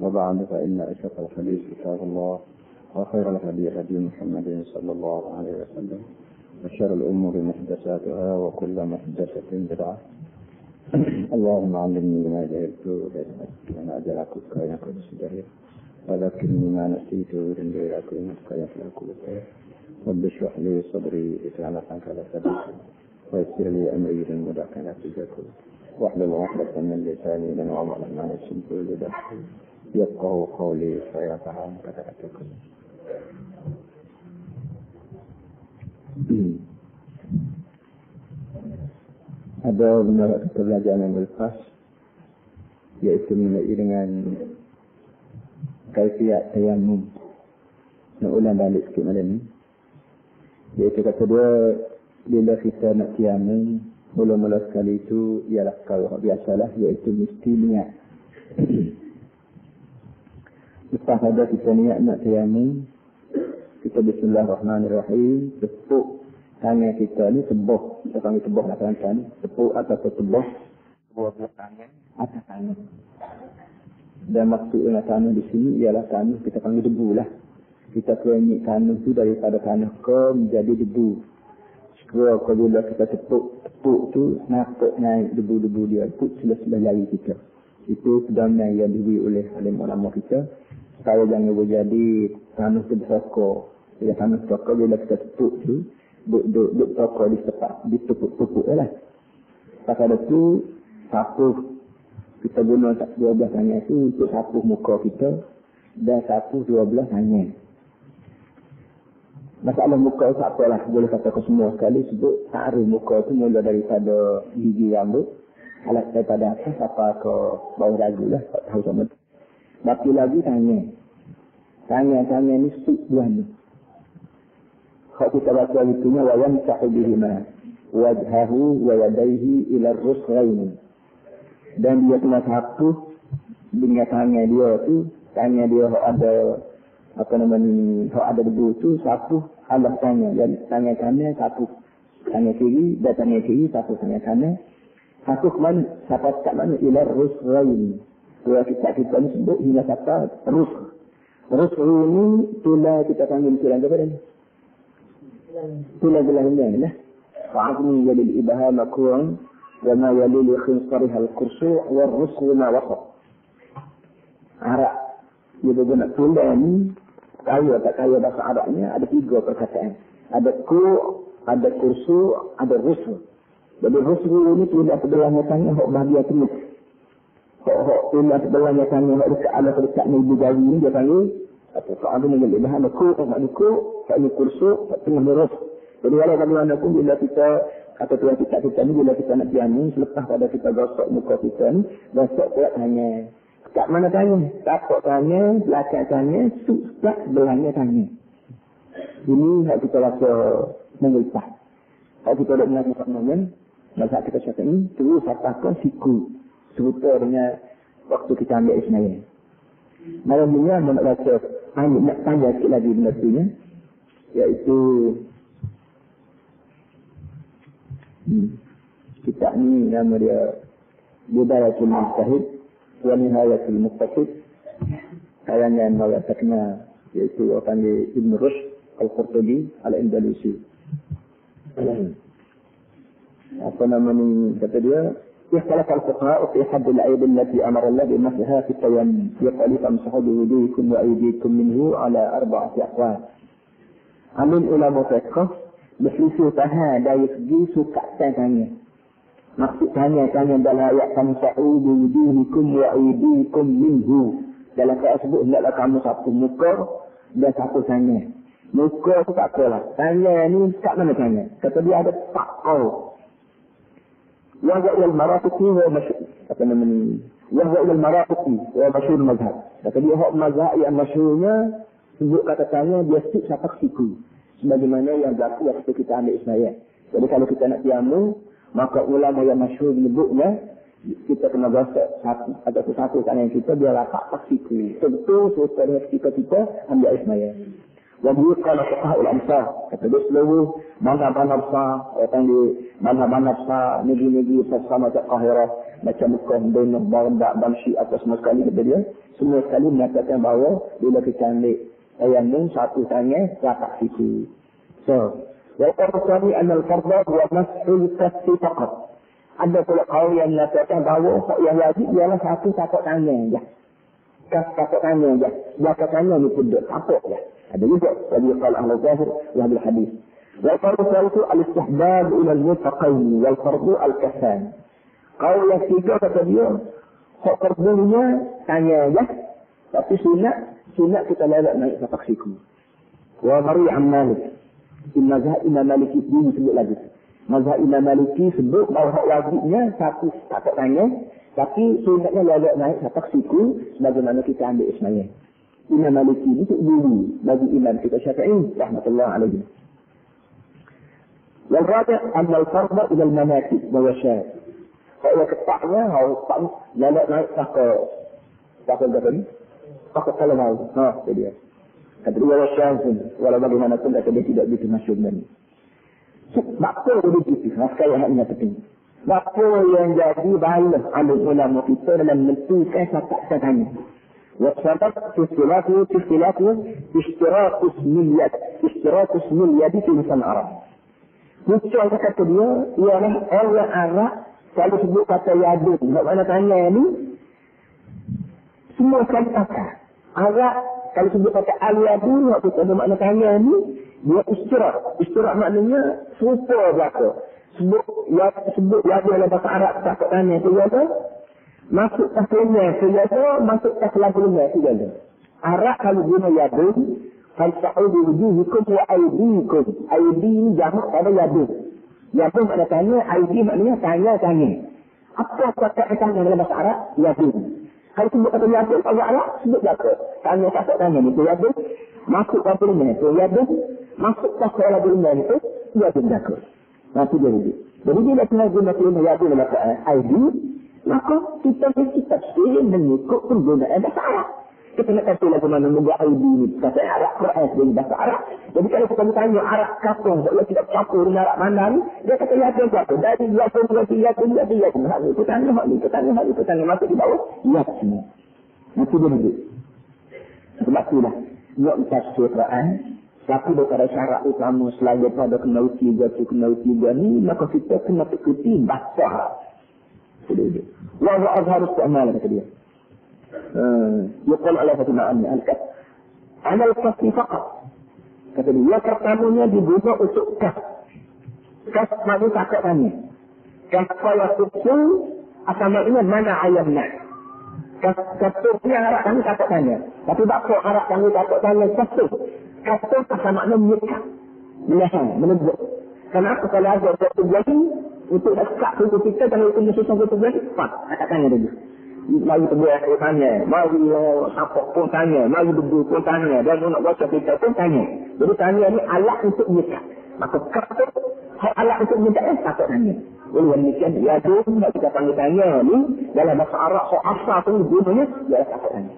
وبعد فإن أشرف الحديث كتاب الله وخير الهدي هدي محمد صلى الله عليه وسلم وشر الأمور محدثاتها وكل محدثة بدعة. اللهم علمني ما جهلت وأنا أجرك كائنك بصدري وذكرني ما نسيت وإن كائنك بصدري رب اشرح لي صدري واجعل على صدري ويسر لي أمري بالهدى كما تجاكل واحلل عقدة من لساني لنعم على ما نسيت ولدا يفقهوا قولي فيفهم كتابتكم. Ada beberapa pelajaran yang berlepas, yaitu mengenai dengan kaifiat tayamum. Nak ulang balik sikit malam ni. Iaitu kata dia, bila kita nak tayamum, mula-mula sekali itu ialah kalau biasalah, iaitu mesti niat. Lepas ada kita niat nak tayamum, kita bismillahirrahmanirrahim, tepuk tangan kita ni tebuh, kita panggil tebuh lah tangan ni, tepuk atau tebuh dua-dua tangan atas tangan. Dan maksud dengan tanah di sini ialah tanah kita panggil debu lah. Kita kenyik tanah tu daripada tanah ke menjadi debu. Sekiranya bila kita tepuk tu nampak naik debu-debu dia tu sebelah jari kita. Itu pedoman yang diberi oleh ulama kita supaya jangan berjadi tanah tu bersokor. Bila tanah bersokor bila kita tepuk tu duk tokor di tempat ditepuk-tepuk lah. Pasal itu sapuh kita guna 12 tangan itu untuk sapuh muka kita dan sapuh 12 tangan. Masalah muka itu apalah, boleh kata ke semua sekali sebut taruh muka itu mula daripada gigi rambut alat daripada atas sampai ke bawah dagu lah, tak tahu sama. Tapi lagi tangan ni suk buah ni. Kalau kita baca itunya wa yamsahu bihima wajhahu wa yadayhi ila ar-rusghain. Dan dia kena sapuh dengan tangan dia tu, tangan dia ada ada debu tu sapuh alas tangan, dan tangan kanan sapuh tangan kiri dan tangan kiri sapuh tangan kanan. Sapuh ke mana? Sapuh kat mana? Ila ar-rusghain. Kalau kita ni sebut hingga kata rusgh ni tulah kita panggil tulang apa ni? Tulang belakang lah. Fa'adni yalil ibham makru'an wa ma yalil khinsariha al-qursu' wa ar-rusgh ma wasat. Arab dia guna tulang ni kaya tak kaya bahasa Arabnya ada 3 perkataan. Ada ku', ada kursu', ada rusgh. Jadi rusgh ni tulang sebelahnya tangan hok bahagian tengah. Hok tulang sebelahnya tangan hok dekat alas dekat ni ibu jari ni dia panggil atau kalau ada yang bahan ku, tak ni kursu, tak tengah lurus. Jadi walau bagaimana pun bila kita kata tuan kita ni bila kita nak tayamum selepas pada kita gosok muka kita ni, gosok kuat hanya kat mana tangan, tapak tangan, belakang tangan, suk belahnya tangan. Ini hak kita rasa mengulpah. Kalau kita ada mengaku dengan masa kita cakap ni, terus apakah siku serupa dengan waktu kita ambil ismail. Malam ni nak baca nak tanya sikit lagi benda tu nya, iaitu kitab ni nama dia Bidayatul Mujtahid wa Nihayatul Muqtasid, karangan orang terkenal iaitu orang panggil Ibn Rushd Al-Qurtubi Al-Andalusi. Apa nama ni kata dia, اختلف الفقهاء في حد العيب التي أمر الله بمسحها في التيمم يقول فامسحوا بوجوهكم وأيديكم منه على 4 أقوال. Amin ulama fiqh berselisih faham dari segi suka tanya. Maksud tanya dalam ayat famsahu biwujuhikum wa aydikum minhu. Dalam ayat sebut hendaklah kamu sapu muka dan sapu tangan. Muka tu tak apalah. Tangan ni kat mana tangan? Kata dia ada pakau. Wahai al-marafiki wa masyhur. Apa nama ni? Wahai al-marafiki wa masyhur mazhab. Kata dia hak mazhab yang masyhurnya sebut kata tanya dia sik sapak siku. Sebagaimana yang berlaku waktu kita ambil ismail. Jadi kalau kita nak tayamum, maka ulama yang masyhur menyebutnya kita kena gosok satu tangan kita biar rapat siku. Tentu setelah kita ambil ismail. Wahyu kalau fuqahaul amsar kata dia seluruh mazhab besar orang di mazhab besar negeri-negeri bersama Qahirah macam Mekah, Donor, Barandak, Bamsi, apa semua sekali kata dia. Semua sekali menyatakan bahawa bila kita ambil tayamum satu tangan rapat siku. So, wal-Qur'ani an-al-farda wa mas'ul kaffi faqat. Ada pula kaum yang menyatakan bahawa yang wajib ialah satu tapak tangan je. Tapak tangan je. Tapak tangan ni pun tapak je. Ada juga bagi qala ahli zahir wa ahli hadis. Wal-Qur'ani itu al-istihbab ila al-mutaqayn wal-fardu al-kaffan. Kaum yang tiga kata dia hak fardunya tangan je. Tapi sunat kita lalak naik tapak siku. Wa mari an Malik. Mazhab Imam Maliki ini sebut lagi. Mazhab Imam Maliki sebut bahawa wajibnya satu tapak tangan, tapi sunatnya lalak naik tapak siku sebagaimana kita ambil ismaya. Imam Maliki ini dulu bagi Imam kita Syafi'i rahmatullah alaihi. Yang rabi' anna al-fardha ila al-manasik wa wasyad. Kalau ketaknya harus lalak naik tapak ni. Tapak kalau mau. Itu dia. Kata dia wasyad pun walau bagaimanapun kata dia tidak begitu masyhur dan apa begitu? Sekali hanya penting. Apa yang jadi balas alim ulama kita dalam menentukan tapak tanya. Wasabab istilahu istirahat ismil yadi fi lisan Arab. Muncul kata dia ialah orang Arab kalau sebut kata yadun. Makna tanya ni semua sekali kata. Arab kalau sebut kata al-yadun waktu ada makna tanya ni dia istirahat. Istirahat maknanya serupa belaka. Sebut yadun dalam bahasa Arab tak tanya tu ada. Masuk taklanya tu ada, masuk taklanya tu ada. Arab kalau guna yadun, falsa'udu wujuhikum wa aydikum. Aydi ni jamak pada yadun. Yadun makna tanya, aydi maknanya tanya. Apa kata tanya dalam bahasa Arab? Yadun. Kalau sebut kata yadun, bahasa Arab sebut belaka. Tanya ni tu yadun. Masuk taklanya tu yadun. Masuk taklanya tu yadun belaka. Itu dia wujud. Jadi bila kita guna yadun dalam bahasa aydi, maka kita tafsir mengikut penggunaan bahasa Arab. Kita nak tafsir lagu mana muka ID ni. Bahasa Arab, Quran dari bahasa Arab. Jadi kalau kita bertanya Arab kapung, kalau tidak campur dengan Arab mana ni, dia kata yadun apa? Dari yadun. Itu tanya hak ni. Masuk di bawah, yadun. Itu dia wujud. Sebab itulah, buat tafsir Quran, tapi daripada syarat utama selain daripada kena uti tiga ni, maka kita kena ikuti bahasa Arab. Wa azhar istimal kata dia. Yaqul ala fatima'ani al-kaf. Ana al-kaf faqat. Kata dia pertamanya digunakan untuk kaf. Kaf maknanya takut tanya. Kaf ya susu asal maknanya mana ayamna. Kaf ni Arab kami takut tanya. Tapi bakso Arab kami takut tanya satu. Kaf asal maknanya menyekat. Menebuk. Kenapa kalau ada satu jadi untuk dekat tubuh kita kalau itu musuh satu jadi cepat akan tanya dulu. Mari terbuat tanya, mari siapa pun tanya, mari duduk pun tanya, dan nak baca kita pun tanya. Jadi tanya ni alat untuk menyekat. Maka kata alat untuk menyekat takut tanya. Oleh demikian dia ada nak kita panggil tanya ni dalam bahasa Arab asal tu gunanya dia takut tanya.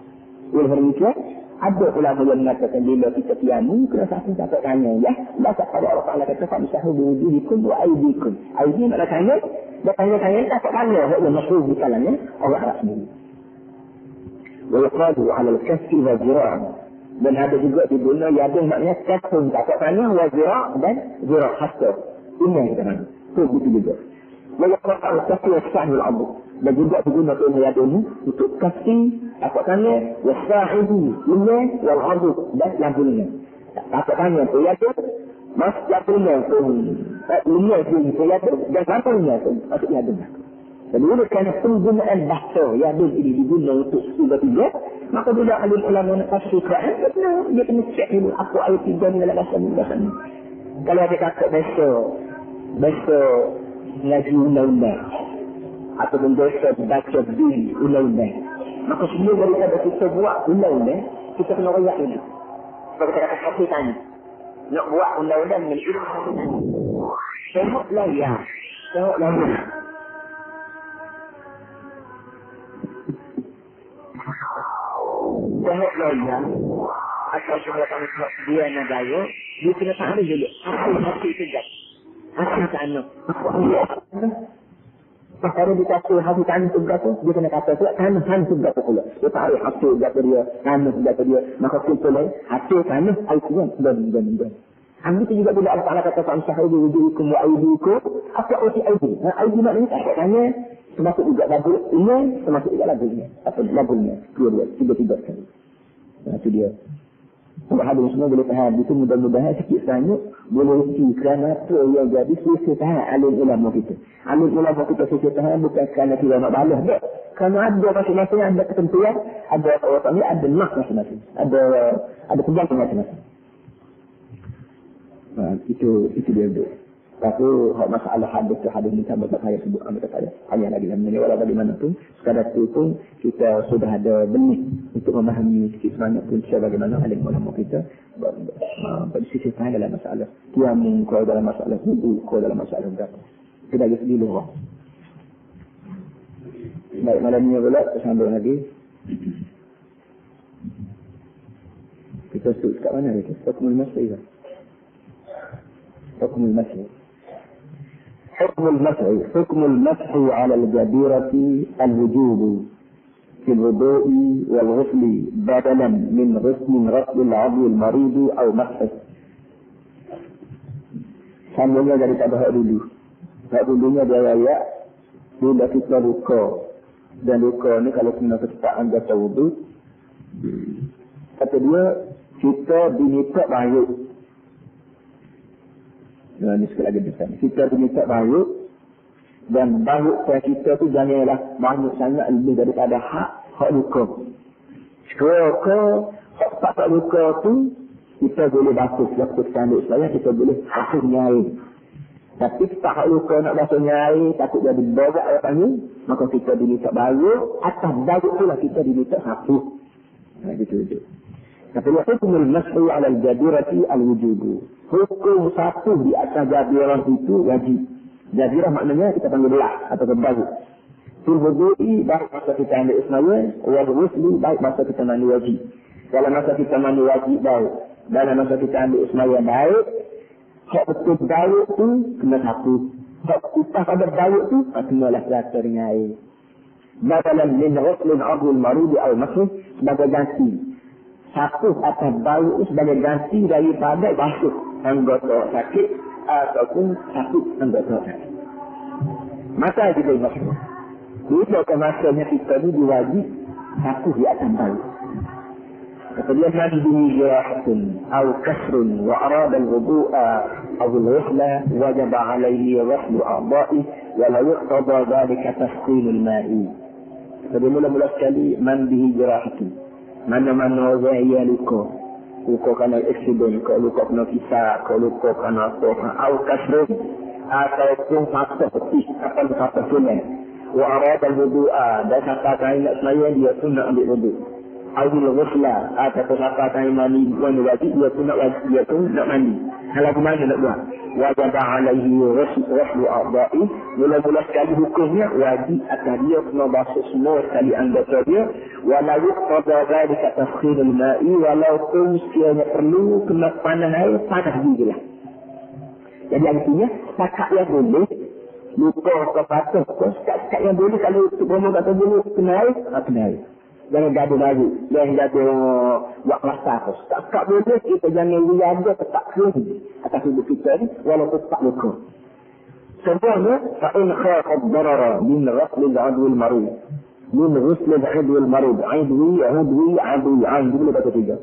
Oleh demikian ada ulama yang mengatakan bila kita pianu kena satu takut tanya ya. Bahasa pada Allah Taala kata fa'ishahu biwujuhikum wa aydikum. Aydi nak tanya, dia tanya takut tanya yang masyhur di kalangan orang Arab sendiri. Wa yaqadu 'ala al-kaffi wa zira'. Dan ada juga diguna yadun maknanya kafun takut tanya wa zira' dan zira' hatta. Ini yang kita nak. Itu begitu juga. Wa yaqadu 'ala al-kaffi wa sa'il al-'abd. Dan juga diguna yadun untuk kaffi takut tanya wasa'idi ini wal 'abd dan lagunya. Takut tanya tu yadun mas jatuhnya pun dunia itu yadun dan lagunya pun masuk yadun. Jadi oleh kerana penggunaan bahasa yadun ini diguna untuk tiga-tiga, maka bila alim ulama nak tafsir Quran, dia kena cek dulu apa ayat tiga ni dalam bahasa ni. Kalau ada kata bahasa ngaji undang-undang atau bahasa baca bil undang-undang, maka semua daripada kita buat undang-undang, kita kena royak dulu. Sebab kita kata satu tanya. Nak buat undang-undang dengan ilmu satu tanya. Tengoklah ya. Tengoklah ya. Tengoklah ya. Asal semua kami sebab dia negara, dia kena tahu dulu. Apa yang hati itu jat. Asal tak nak. Apa yang Kalau dia kata hasil tanah tu berapa, dia kena kata tu tanah tu berapa pula. Dia tarik hasil berapa dia, tanah berapa dia. Maka kita lain, hasil tanah, aikuan, dan. Ambil tu juga bila Allah Ta'ala kata Fa'amsahu wujuhukum wa aydikum. Apa arti aydi? Aydi maknanya tak tanya. Termasuk juga labul ini, termasuk juga labulnya. Apa labulnya? Dua-dua, tiga-tiga sekali. Nah, itu dia. Kalau hadis semua boleh faham. Itu mudah-mudahan sikit tanya. Boleh isi kerana apa yang jadi selesai tahan alim ulama kita. Alim ulama kita selesai tahan bukan kerana kita nak balas. Tak. Kerana ada masing-masing, ada ketentuan. Ada orang ni, ada nak masing-masing. Ada pegang masing-masing. Itu dia tu. Tapi masalah hadis ni sama saya sebut ambil saya. Hanya lagi namanya walau bagaimanapun sekadar itu pun kita sudah ada benih untuk memahami sikit sebanyak pun sebagaimana alim ulama kita bersisi saya dalam masalah tiamum kau dalam masalah wudu kau dalam masalah berapa. Kita lagi sedih dulu. Baik malam ni pula sambung lagi. Kita sebut kat mana itu? Hukmul masih. حكم المسح على الجبيرة الوجوب في الوضوء والغسل بدلا من غسل العضو المريض أو مسحه. Sambungnya daripada hak dulu. Hak dulunya dia ayat bila kita luka. Dan luka ni kalau kena ketepaan jatuh wudu. Kata dia kita diminta baik. Ini sekali lagi besar. Kita diminta baik dan baik kita tu janganlah banyak sangat lebih daripada hak luka. Sekiranya hak luka tu kita boleh basuh waktu tanduk saya kita boleh basuhnya air. Tapi kita hak luka nak basuhnya air takut jadi borak apa ni, maka kita diminta baik atas baik tu lah kita diminta sapu. Gitu. Tapi hukumul mas'u 'ala al-jadirati al-wujubu. Hukum satu di atas jabirah itu wajib. Jabirah maknanya kita panggil belah atau kebahu. Fil wudu'i baik masa kita ambil ismail, wal ghusli baik masa kita mandi wajib. Dalam masa kita mandi wajib baik, dalam masa kita ambil ismail baik, hak betul baik tu kena satu. Hak kita pada baik tu kena lah rata dengan air. Badalan min ghuslin 'adul marid al masih sebagai ganti. Satu atas bau sebagai ganti daripada basuh anggota sakit ataupun sakit anggota sakit. Masa kita basuh. Bila kemasanya kita ini diwajib satu di atas bau. Kemudian nabi jirahatun atau kasrun wa arada al-wudu'a aw al-ghusla wajib alayhi ghuslu a'dha'i wa la yuqtada dhalika tasqil al-ma'i. Jadi mula-mula sekali man bihi jirahatun. Mana-mana orang yang luka kena eksiden, kalau luka kena kisah, kalau luka kena apa, atau kasrun, ataupun patah peti, akan patah sunnah. Wa arada al-wudu'a, dan kata-kata nak semayang dia pun nak ambil wudu'. Awil ghusla, ataupun kata-kata mandi, wani wajib, dia pun nak wajib, dia pun nak mandi. Hal apa mana nak buat? Wajib alaihi ghuslu a'dha'i. Mula-mula sekali hukumnya wajib atas dia kena basuh semua sekali anggota dia. Walau yuqtada dhalika taskhir al-ma'i, walaupun sekiranya perlu kena panas air, panas juga lah. Jadi artinya setakat yang boleh luka ke patah ke setakat yang boleh kalau rumah kata boleh kena air, kena air. Jangan gaduh lagi. Jangan gaduh buat kelasa. Tak boleh kita jangan liaga tetap kering atas hidup kita ni walaupun tak luka. Contohnya, fa'in khafad darara min ghusl al-'adwi al-marid. Min ghusl al-'adwi al-marid. 'adwi boleh baca tiga.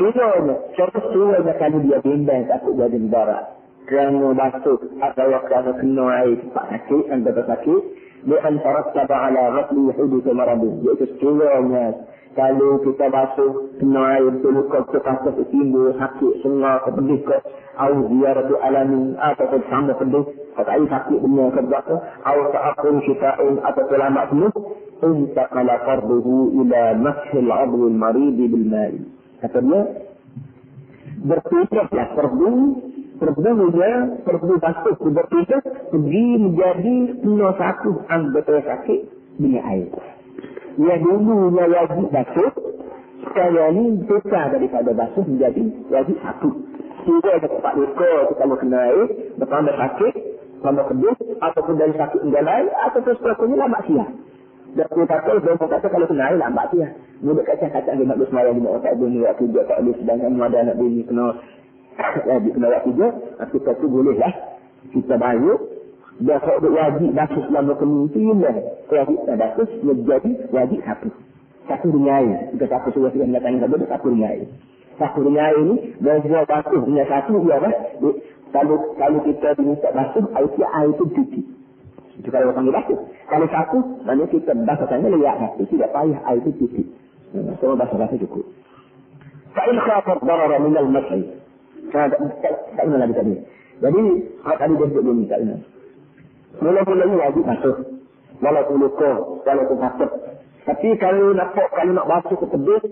Contohnya kalau dia bimbang takut jadi darah. Kerana batuk atau kerana kena air tak sakit, anda sakit. Lian tarattaba ala ghusli huduth marad. Iaitu sekiranya kalau kita basuh kena air terluka terpaksa timbul sakit sengar ke pedih ke atau ziaratu alamin atau sama pedih atau air sakit benar ke berapa atau ta'akun syita'in atau selamat penuh intaqala farduhu ila mashil 'adwi al-marid bil ma'i. Kata dia berpindahlah perlu basuh berpindah pergi menjadi kena satu anggota sakit dengan air. Yang dulunya wajib basuh, sekarang ni besar daripada basuh menjadi wajib satu. Tidak ada tempat luka kalau kena air, bertambah sakit, sama kedua, ataupun dari sakit lain, ataupun sebagainya lah maksiat. Dan kita kata kalau kena air lah maksiat. Mudah kata-kata dia nak bersemayang di bawah tak bunyi waktu dia tak boleh, sedangkan ada anak bini kena waktu dia, kita tu boleh lah. Kita bayar, dia kalau wajib basuh selama kemungkinan lah. Wajib tak basuh, menjadi wajib satu. Satu dengan air. Kita satu suruh kita mengatakan kita boleh satu dengan air. Satu dengan air ni, dia basuh dengan satu, dia apa? Kalau kita diminta basuh, air itu cuci. Itu kalau orang basuh. Kalau satu, maknanya kita basuhkannya leyak satu. Tidak payah air itu cuci. Semua basuh-basuh cukup. Fa'in khafat darara minal mas'i. Tak ingat lagi tadi. Jadi, kalau tadi dia duduk tak ingat. Mula-mulanya wajib basuh. Walaupun luka, walaupun sakit. Tapi kalau nak basuh ke tebis,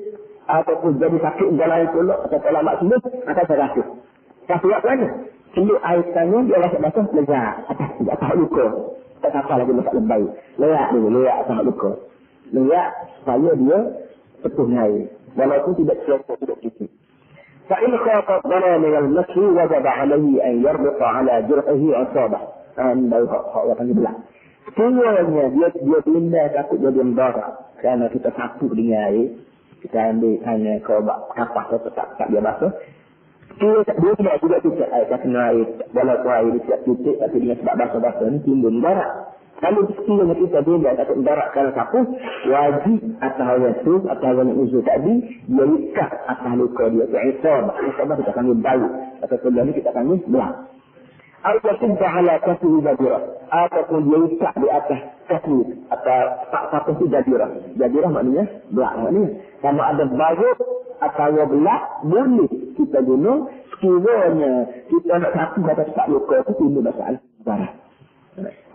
ataupun jadi sakit jalan pulak, atau kalau mak sembuh, akan saya basuh. Basuh kat mana? Celuk air tangan, dia rasa basuh, leyak. Atas luka. Tak apa lagi masak lebay. Leyak dulu, leyak atas luka. Leyak supaya dia petuh air. Walaupun tidak selesai, tidak cuci. فإن خاف الضرر من المسح وجب عليه أن يربط على جرحه عصابة. Yang belah. Semuanya dia pindah takut jadi embarah. Kerana kita takut dengan air. Kita ambil hanya kapas atau tak dia basuh. Dia tidak juga cucuk air. Tak kena air. Walaupun air dia tidak cucuk. Tapi dengan sebab basuh-basuh ni timbul embarah. Kalau sekiranya kita pindah takut embarah kerana takut. Wajib atas hal itu. Atas hal yang usul tadi. Dia ikat atas luka dia. Isabah kita panggil balu. Atau sebelah ni kita panggil belah. Atau tidak ala kasih jadurah. Ataupun dia ikat di atas kasih. Atau tak satu si jadurah. Jadurah maknanya belah. Maknanya sama ada baru atau belah. Boleh kita guna. Sekiranya kita nak satu atas tak luka itu timbul masalah barang.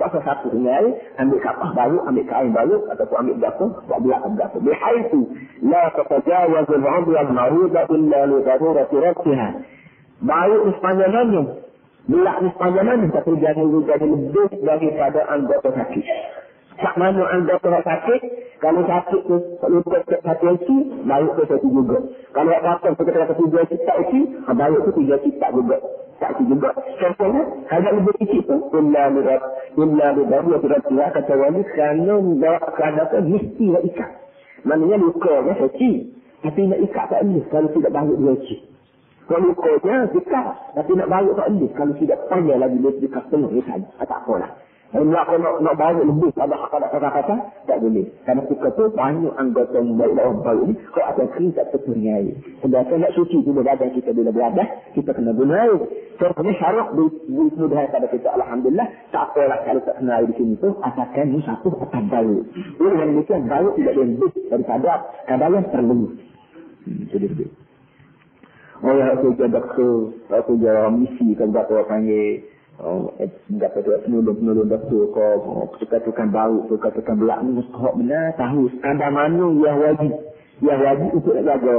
Pasal satu dengan ambil kapas baru, ambil kain baru, ataupun ambil berapa, buat belah berapa. Bihaitu, la tatajawaz al-'udwa al-maridah illa li darurati rabtiha. Baru di sepanjang mana? Belah di sepanjang mana? Tapi jangan jadi lebih daripada anggota sakit. Tak mana anggota sakit, kalau sakit tu, kalau satu isi, baru tu satu juga. Kalau apa-apa, kita kata tiga cipta isi, baru tu tiga cipta juga. Tak juga. Contohnya, hanya lebih kecil tu. Illa lidaru wa tiratila kata wali kerana tu mesti nak ikat. Maknanya lukanya kecil. Tapi nak ikat tak boleh kalau tidak bangun dia kecil. Kalau lukanya ikat. Tapi nak bangun tak boleh kalau tidak panjang lagi dia dekat penuh misalnya. Tak apalah. Nak bangun lebih ada kata-kata tak boleh. Kerana kita tu banyak anggota yang baik dalam baik ni. Kalau ada kering tak terpunya air. Sedangkan nak suci bila badan kita bila beradah, kita kena guna air. Contohnya syarat dimudahan pada kita. Alhamdulillah, tak apalah kalau tak kena air di sini tu, asalkan ni satu atas baik. Ini yang demikian, baik tidak lebih daripada kadang yang perlu. Itu dia. Oh ya, aku jadi doktor, aku jadi misi, kalau tak orang panggil, dapat penolong doktor kau tukar-tukar bau, tukar-tukar belak ni mesti benar tahu kadar mana yang wajib untuk nak jaga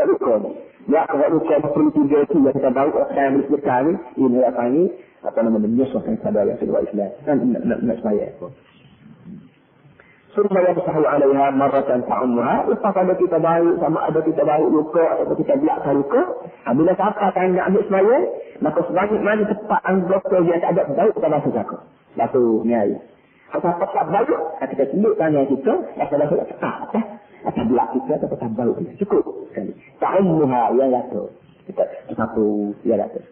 luka ni. Ya, kalau luka perlu tiga itu yang kita bau saya boleh sebentar ni, ini apa ni, apa nama menyusulkan sadar yang kedua Islam nak semaya. Surah yang bersahu alaiha marratan ta'ummuha. Lepas ada kita baik, sama ada kita baik luka atau kita belakkan luka. Bila siapa akan nak ambil semaya, maka sebanyak mana cepat anggota yang tak ada baik kita basuh kakak. Basuh ni air. Kalau siapa tak baik, kita celuk tangan kita, basuh cepat. Atas belak kita atau atas baik kita. Cukup sekali. Ta'ummuha yang jatuh. Kita satu yang jatuh.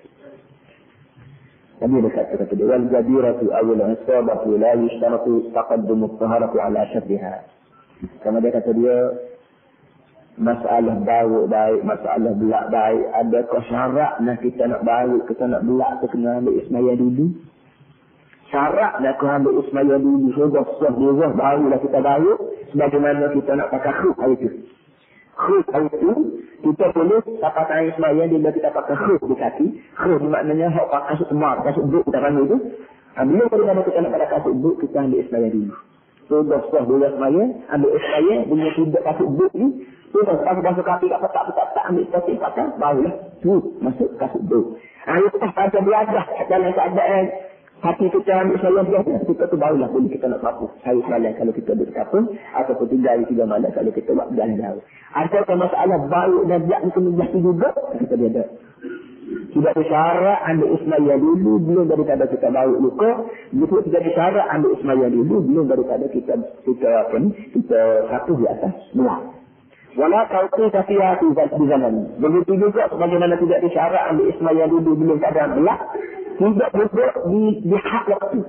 Kami berkata dia wal jabiratu awal isabatu la yashtaratu taqaddum at-taharatu ala syaddiha. Kama dia kata dia masalah bau baik, masalah belak baik, ada syarat nak kita nak bau, kita nak belak tu kena ambil ismaya dulu. Syarat nak kena ambil ismaya dulu, sudah sah barulah kita bau sebagaimana kita nak pakai khuf hari tu. Khuf hari tu kita boleh dapat air semaya bila kita pakai khuf di kaki. Khuf maknanya hak pakai kasut temar, kasut buk kita panggil tu. Bila kita nak pakai kasut buk, kita ambil semaya dulu. Sudah sah dulu semaya, ambil semaya, bila tidak kasut buk ni, sudah basuh kaki tak ambil kaki pakai, barulah tu masuk kasut buk. Air tu pada belajar dalam keadaan hati kita ambil semaya biasa, kita tu barulah boleh kita nak papu. Hari semalam kalau kita duduk kapal, ataupun 3 hari 3 malam kalau kita buat berjalan jauh. Ada masalah baru dan biak ni kena jatuh juga, kita dia ada. Tidak bersyarat ambil ismaya dulu belum daripada kita bawa luka. Begitu tidak bersyarat ambil ismaya dulu belum daripada kita satu di atas belah. Wala tauqi tafiyatu di zaman. Begitu juga bagaimana tidak bersyarat ambil ismaya dulu belum ada belah. Tidak duduk di hak waktu.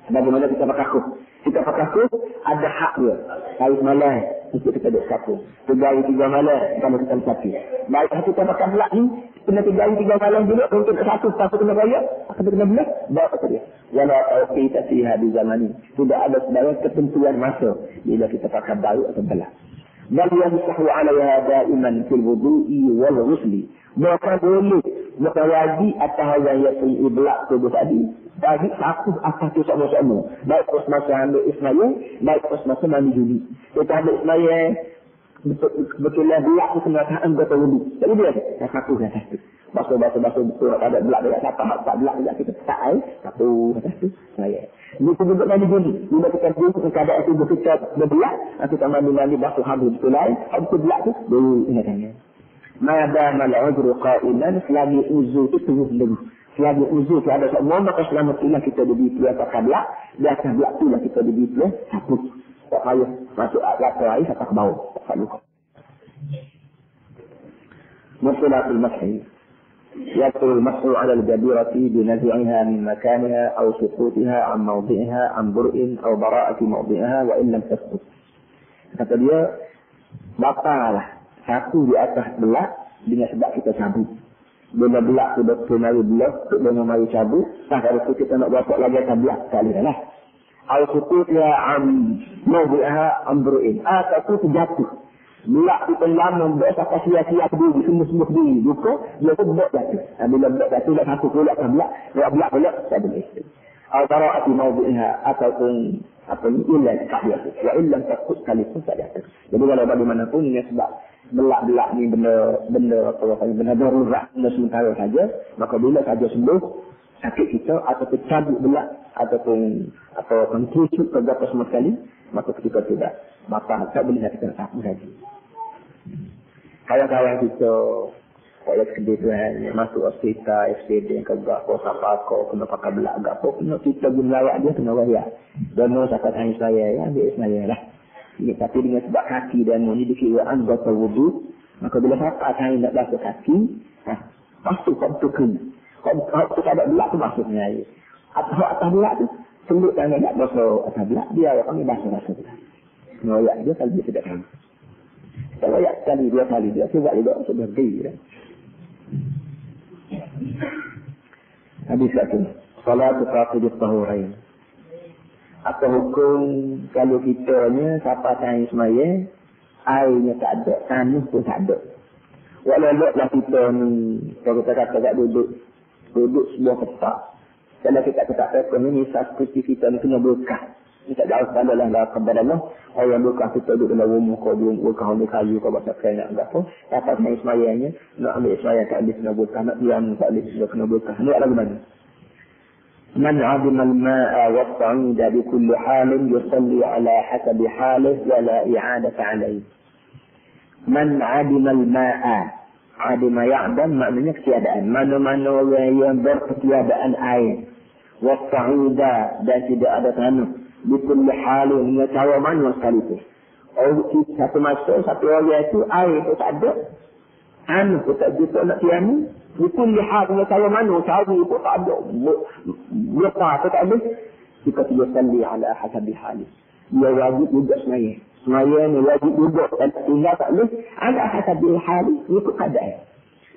Bagaimana kita berkaku? Kita berkaku ada hak dia. Hari malam untuk kita duduk kaku. 3 malam kalau kita berkaku. Baik kita makan belak ni, kena 3 malam dulu untuk satu kena bayar, kita kena belak, bawa ke dia. Wala tauqita fiha di zaman ini. Tidak ada sebarang ketentuan masa bila kita pakai baru atau belak. Bal yamsahu 'alayha da'iman fil wudu'i wal ghusli. Maka boleh mengawasi atas yang iblak tubuh tadi. Bagi satu atas tu sama-sama. Baik pas masa ambil ismaya, baik pas masa mandi juli. Kita ambil ismaya, betulnya belak tu kena anggota wudu. Jadi dia satu atas tu. Basuh betul ada belak dekat siapa, tak belak dekat kita tak air, satu atas tu ismaya. Ini juga mandi juli. Bila kita jumpa keadaan tubuh kita berbelak, kita mandi basuh habis betul lain, habis belak tu, baru ingatannya. Madam al-udru qa'ilan selagi uzur itu terus lagi. Selagi uzur itu ada semua, maka selama itulah kita diberi pakai belak. Di atas belak itulah kita diberi sabut. Tak payah masuk alat air sampai ke bawah. Tak luka. Musulatul masih. Yatul masih ala al-jabirati binaz'iha min makaniha atau sukutiha an mawdi'iha an bur'in atau bara'ati mawdi'iha wa illam tasbut. Kata dia, batalah. Satu di atas belak dengan sebab kita cabut. Bila belak tu betul mari belak, dengan mari cabut. Nah kalau kita nak buat lagi atas belak sekali dah lah. Al-Sukutnya mawdi'aha ambru'in. Ataupun terjatuh. Belak tu telah membuat sampai sia-sia diri, sembuh-sembuh diri. Buka, dia tu belak jatuh. Bila belak jatuh, dah satu pulak atas belak. Belak belak, tak boleh. Al-Bara'ati mawdi'aha ataupun apa ni, ilan tak jatuh. Wa ilan takut sekalipun tak jatuh. Jadi kalau bagaimanapun ini sebab belak-belak ni benda darurat, benda sementara saja, maka bila saja sembuh sakit kita atau tercabut belak ataupun tercucuk ke atas sama sekali, maka ketika tidak maka tak boleh kita sapu lagi. Kawan-kawan kita oleh kebetulan masuk hospital, FCD ke gak apa kena pakai belak gak apa, kena kita guna lawak dia kena wayak. Dan mau cakap tanya saya, ya ambil saya lah. Ini, tapi dengan sebab kaki dan ni dikira anggota wudu, maka bila siapa saya nak basuh kaki, basuh kau tu kena. Kau tak ada belak tu basuhnya air. Atas belak tu, tunduk tangan nak basuh atas belak, dia kami basuh belak. Ngoyak dia kalau dia tidak tahu. Kalau ngoyak sekali, 2 kali, dia sebab juga sudah gaya. Habis satu. Salat taqidut tahurain. Apa hukum kalau kitanya siapa tanya semaya, airnya tak ada, tanah pun tak ada. Walau-walau kita ni, kalau kita kata tak duduk sebuah petak. Kalau kita tak tahu ni, seperti kita ni kena berkah. Kita jauh pada lah kepada Allah. Orang berkah kita duduk dalam rumah, kau berkah oleh kayu, kau baca kaya nak apa. Dapat tanya semayanya, nak ambil semaya tak boleh kena berkah, nak diam tak boleh kena berkah. Ini adalah mana? من عدم الماء والصعيد بكل حال يصلي على حسب حاله ولا إعادة عليه. من عدم الماء, عدم يعدم maknanya ketiadaan. Mana-mana orang yang berketiadaan air. والصعيد dan tidak ada tanah. بكل حال dengan cara mana sekalipun. Satu masa satu orang itu air itu tak ada. Anu pun tak bisa nak tiamu. Betul lihat dengan cara mana, cara itu tak ada. Lupa atau tak ada. Jika dia salli ala hasabi hali. Dia wajib juga semaya. Semaya ni wajib juga. Dan tinggal tak boleh. Ala hasabi hali, ikut keadaan.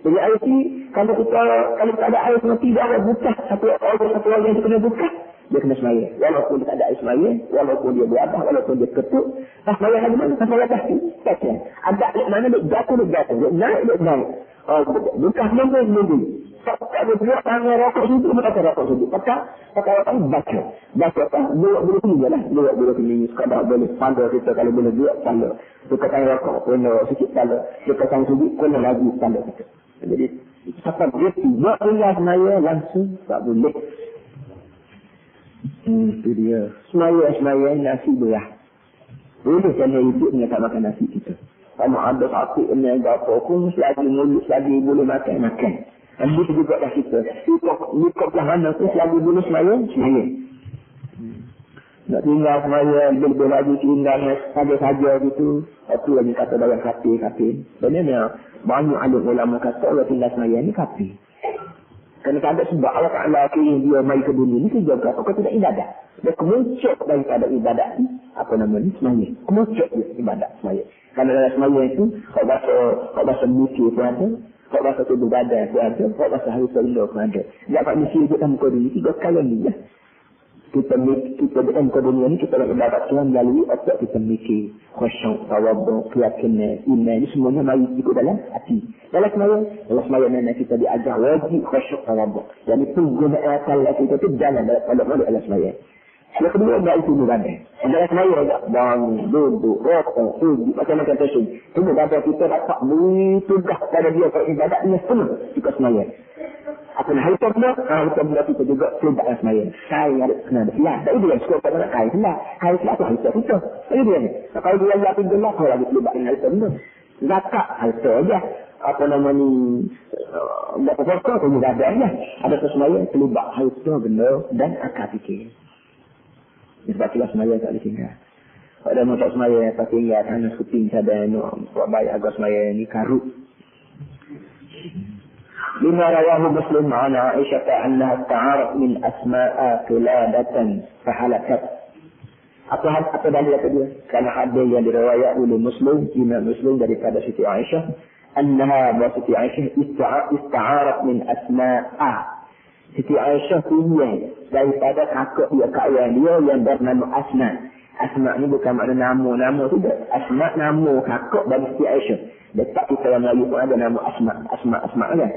Jadi air ni, kalau tak ada air semua tidak ada buka. Satu orang yang kena buka. Dia kena semaya. Walaupun dia tak ada air semaya, walaupun dia berabah, walaupun dia ketuk. Semaya lagi mana? Semaya lagi. Kata. Ada mana dia jatuh. Dia naik. Bukan nunggu. Tak ada buat tangan rokok sudut, tak rokok sudut. Pakai rokok baca. Baca apa? Boleh tinggi lah. Boleh tinggi. Sekadar boleh pandai kita kalau boleh buat pandai. Kita tangan rokok, kena sikit pandai. Kita tangan sudut, kena lagi pandai kita. Jadi, siapa boleh buat tinggal semaya langsung, tak boleh. Itu dia. Semaya nasi belah. Boleh kerana hidup ni tak makan nasi kita. Kalau ada satu yang apa pun selagi mulut selagi boleh makan. Dan itu juga dah kita. Ikut mana tu selagi dulu semaya. Nak tinggal semaya, lebih lagi tinggalnya saja-saja gitu. Itu lagi kata dalam kafir. Sebenarnya banyak alim ulama kata orang tinggal semaya ni kafir. Kerana ada sebab Allah Ta'ala kira dia mai ke dunia ni kerja apa kau tidak ibadah. Dia kemuncak daripada ibadat ni. Apa nama ni? Semaya. Kemuncak dia ibadat semaya. Kerana dalam semaya itu, kau bahasa mikir pun ada. Kau bahasa tubuh badan pun ada. Kau bahasa hari seluruh pun ada. Dapat mikir kita muka dunia 3 kali ni ya. Kita dalam muka dunia ni kita nak ibadat Tuhan melalui otak kita mikir. Khusyuk, tawaduk, keyakinan, iman. Ini semuanya mari ikut dalam hati. Dalam semaya nenek kita diajar wajib khusyuk tawaduk. Jadi penggunaan akal kita itu jalan dalam semaya. Yang kedua adalah itu ibadah. Dalam semaya ada bangun, duduk, rokok, sujud, macam-macam tersebut. Semua badan kita dapat begitu dah pada dia kalau ibadat ini penuh juga semaya. Apa nak hitam benda kita juga terlibat dalam semaya. Saya ada kena ada siap. Tak ada yang suka pada nak kait lah. Kait lah tu hitam kita. Tak ada ni. Kalau dia yang yakin Allah kau lagi terlibat dengan hitam tu. Zakat hitam aja. Apa nama ni. Tak apa-apa tu juga ada aja. Ada semaya terlibat hitam benda dan akal fikir. Sebab itulah semaya tak boleh tinggal. Kalau ada masak semaya tak tinggal. Kerana kuping cadang buat baik agak semaya ni karut. لما رواه مسلم عن عائشة أنها استعارت من أسماء قلادة فحلكت. Apa dalil dia? Karena ada yang diriwayat oleh Imam Muslim daripada Siti Aisyah, annaha wa Siti Aisyah ista'arat min asma'a. Siti Aisyah punya daripada kakak dia yang bernama Asma. Asma ni bukan makna nama tidak. Asma nama kakak dari Siti Aisyah. Dekat kita yang Melayu pun ada nama Asma kan.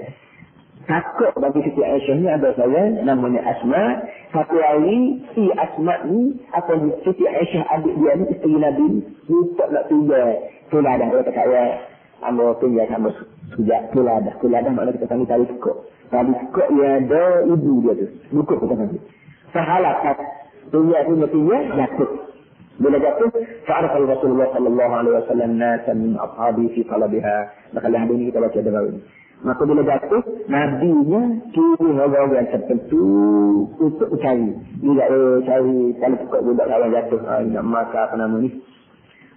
Kakak bagi Siti Aisyah ni ada saya namanya Asma. Satu hari si Asma ni apa ni Siti Aisyah adik dia ni isteri Nabi ni tak nak tinggal teladah dia kata ya amo tinggal sama sejak teladah makna kita panggil tali kok yang ada ibu dia tu buku kita panggil sahalakat tinggal jatuh bila jatuh fa'arafa Rasulullah sallallahu alaihi wasallam nasan min ashabi fi talabiha. Maka hadis ini kita baca dahulu. Maka bila jatuh, Nabi-nya kiri orang-orang tertentu untuk cari. Dia cari kalau pokok budak lawan jatuh. Nak makan apa nama ni.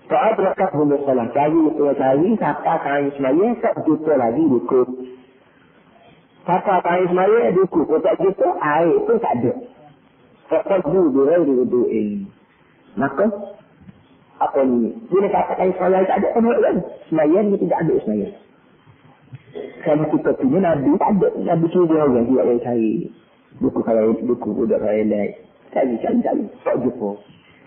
Saat rakat benda salah. Cari, sampai kain semaya, tak jumpa lagi dukut. Sampai kain semaya, dukut. Kalau tak jumpa, air pun tak ada. Tak jumpa, dia maka, apa ni? Bila kata kain semaya tak ada, kan? Semaya ni tidak ada semaya. Kalau kita punya Nabi tak ada. Nabi suruh orang dia yang cari buku budak kaya lain. Cari. Tak jumpa.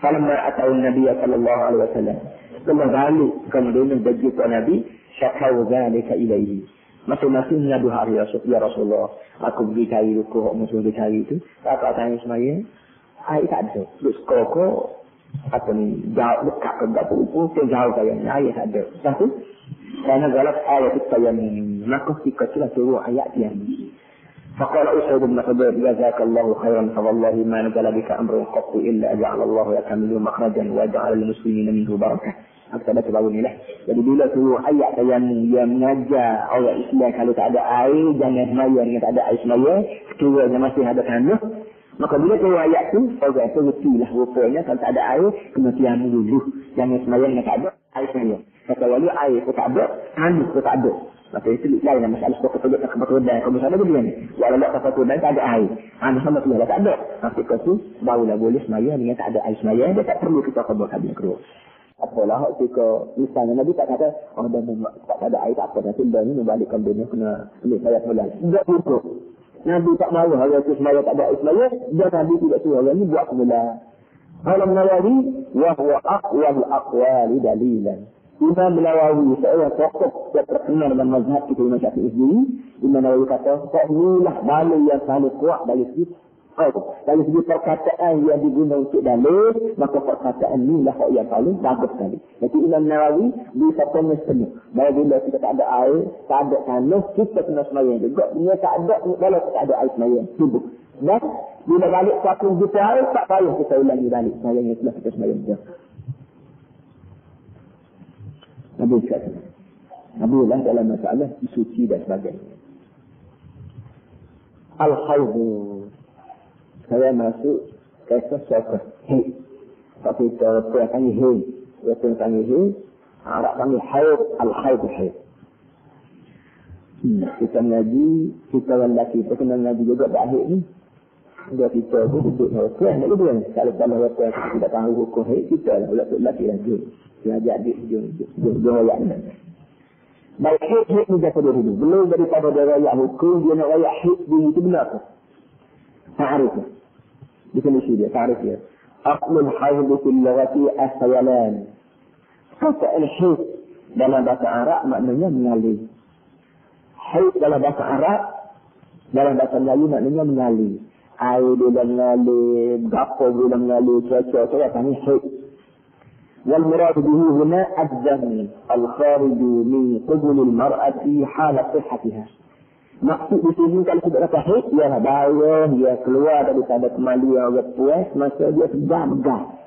Kalau atau Nabi sallallahu alaihi wasallam. Setelah balik kemudian berjumpa Nabi, syakau zalika ilaihi. Masing-masing Nabi hari ya Rasulullah. Aku pergi cari buku, musuh dia cari itu. Tak tanya semaya. Air tak ada. Terus koko apa ni jauh dekat ke dapur jauh kaya air tak ada. Satu. Karena galak ayat tayammum maka ketika telah turun ayat yang ini faqala Usaid bin Hudayr jazakallahu khairan fa wallahi ma nazala bika amrun qat illa ja'ala Allah yakamilu makhrajan wa ja'ala lil muslimina minhu barakah. Apa dah tahu ni lah. Jadi bila turun ayat tayammum yang mengajar orang Islam kalau tak ada air jangan sembahyang dengan tak ada air sembahyang sekiranya masih ada tanah. Maka bila turun ayat tu orang tu retilah rupanya kalau tak ada air kena tayammum dulu jangan sembahyang dengan tak ada air sembahyang. Kata wali air pun tak ada, anu pun tak ada. Maka itu lain masalah sebab kepada kebetulan. Kalau misalnya begini, walau tak kebetulan tak ada air. Anu sama tu tak ada. Maka itu barulah boleh semaya dengan tak ada air semaya. Dia tak perlu kita kebuka dia keluar. Apalah ketika misalnya Nabi tak kata, dah tak ada air tak apa. Nanti dah ni membalikkan dunia kena ambil bayar bulan. Tidak cukup. Nabi tak mahu hari itu semaya tak ada air semaya. Dia Nabi tidak suruh orang ni buat semula. Kalau Nawawi, wahwa aqwal aqwali dalilan. Imam Nawawi seorang tokoh yang terkenal dengan mazhab kita Imam Syafi'i sendiri. Imam Nawawi kata, inilah dalil yang paling kuat dari segi perkataan yang digunakan untuk dalil, maka perkataan inilah yang paling bagus sekali. Jadi Imam Nawawi bisa setengah. Bahawa bila kita tak ada air, tak ada tanah, kita kena semayang juga. Dia tak ada, kalau tak ada air semayang, tubuh. Dan bila balik satu juta air, tak payah kita ulangi balik semayang yang telah kita semayang juga. Nabi kata, Nabi lah dalam masalah suci dan sebagainya. al-haidu. Saya masuk ke sesuatu. Tapi kita panggil hei. Kita panggil hei. Arab panggil haid. Al-haidu haid. Kita ngaji. Kita lelaki. Kita kena ngaji juga berakhir ni. Dia kita tu duduk hotel. Kalau dalam hotel kita tidak tahu hukum haid. Kita lelaki lagi. Dia ajak dia. Dia rakyat ni. Baik haid ni dia pada dulu. Belum daripada dia rakyat hukum. Dia nak rakyat haid dia itu benar tu. تعرف definisi dia, تعرف dia. Aqlul haid fil lughati as-sayalan. Kata al-haid dalam bahasa Arab maknanya mengalir. Haid dalam bahasa Arab, dalam bahasa Melayu maknanya mengalir. Air dia mengalir, gapo dia mengalir, cuaca panggil haid. Wal murad bihi huna ad-dam al-kharij min qubul al-mar'ati hala sihhatiha. Maksud di sini kalau sudah kata haid, ialah darah dia keluar daripada kemaluan orang puas, masa dia segar-megar.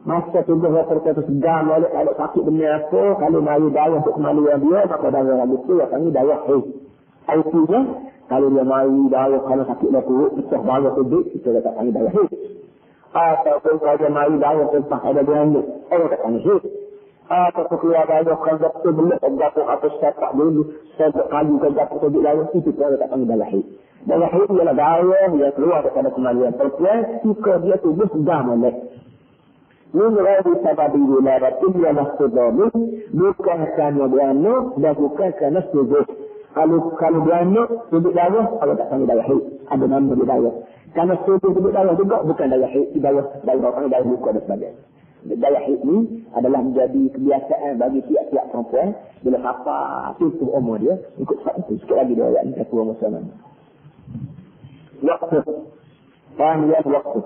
Masa tubuh orang puas segar, kalau sakit benda apa, kalau mari darah untuk kemaluan dia, maka darah lagu tu, dia panggil darah haid. Artinya, kalau dia mari darah, kalau sakit dia turut, pecah darah tubuh, kita tak panggil darah haid. Ataupun kalau dia mari darah, pecah ada beranggut, orang tak panggil haid. Atau keluar darah kalau tu belum terjatuh atau sepak dulu sepak kali terjatuh tubuh darah itu kita tak panggil darah haid. Darah haid ialah darah yang keluar daripada kemaluan perempuan jika dia tubuh sudah molek. Min ghairi sababi wiladatin wa nafsudamu bukan kerana beranak dan bukan kerana tubuh. Kalau beranak tubuh darah kalau tak panggil darah haid. Ada nama dia darah. Kerana tubuh darah juga bukan darah haid. Darah panggil darah luka dan sebagainya. Daya haid ni adalah menjadi kebiasaan bagi tiap-tiap perempuan bila siapa tutup umur dia ikut sebab itu sikit lagi dia ayat ni kata umur sama ni waktu fahmiyan waktu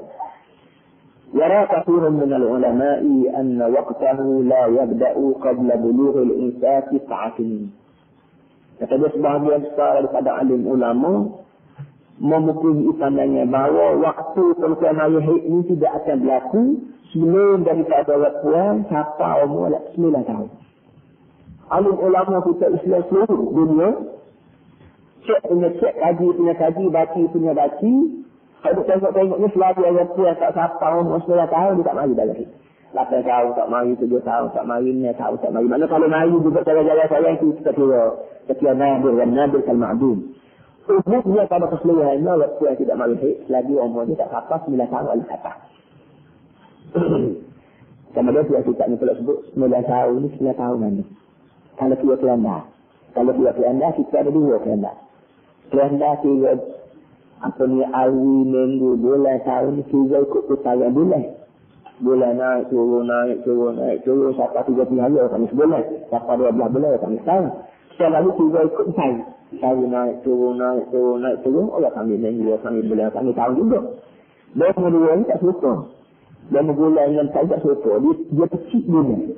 yara kathirun minal ulama'i anna waqtahu la yabda'u qabla bulugh al-insati sa'atin. Kata dia sebahagian besar daripada alim ulama mempunyai pandangan bahawa waktu perempuan ayah haid ni tidak akan berlaku sebelum daripada waktuan sampai umur 9 tahun. Alim ulama kita Islam seluruh dunia cek kaji, baci. Kalau tengok ni selagi waktuan tak sampai umur 9 tahun dia tak mari dah lagi. 8 tahun tak mari, 7 tahun tak mari, 9 tahun tak mari. Mana kalau mari juga cara-cara saya itu kita kira nadir kal-ma'dum. Umumnya pada keseluruhannya waktu yang tidak mari haid selagi umur dia tak sampai 9 tahun oleh kata. Sama dia kita ni kalau sebut 9 tahun ni 9 tahun mana. Kalau dia kelanda. Kita ada 2 kelanda. Kelanda kira apa ni awi, minggu, bulan, tahun ni kira ikut putaran bulan. Bulan naik, turun. Sampai 30 hari kami sebulan. Sampai 12 bulan kami setahun. Selalu kira ikut tahun. Tahun naik, turun. Allah kami minggu, kami bulan, kami tahun juga. Dan kedua ni tak suka. Dan bulan yang tak suka, dia kecil bulan.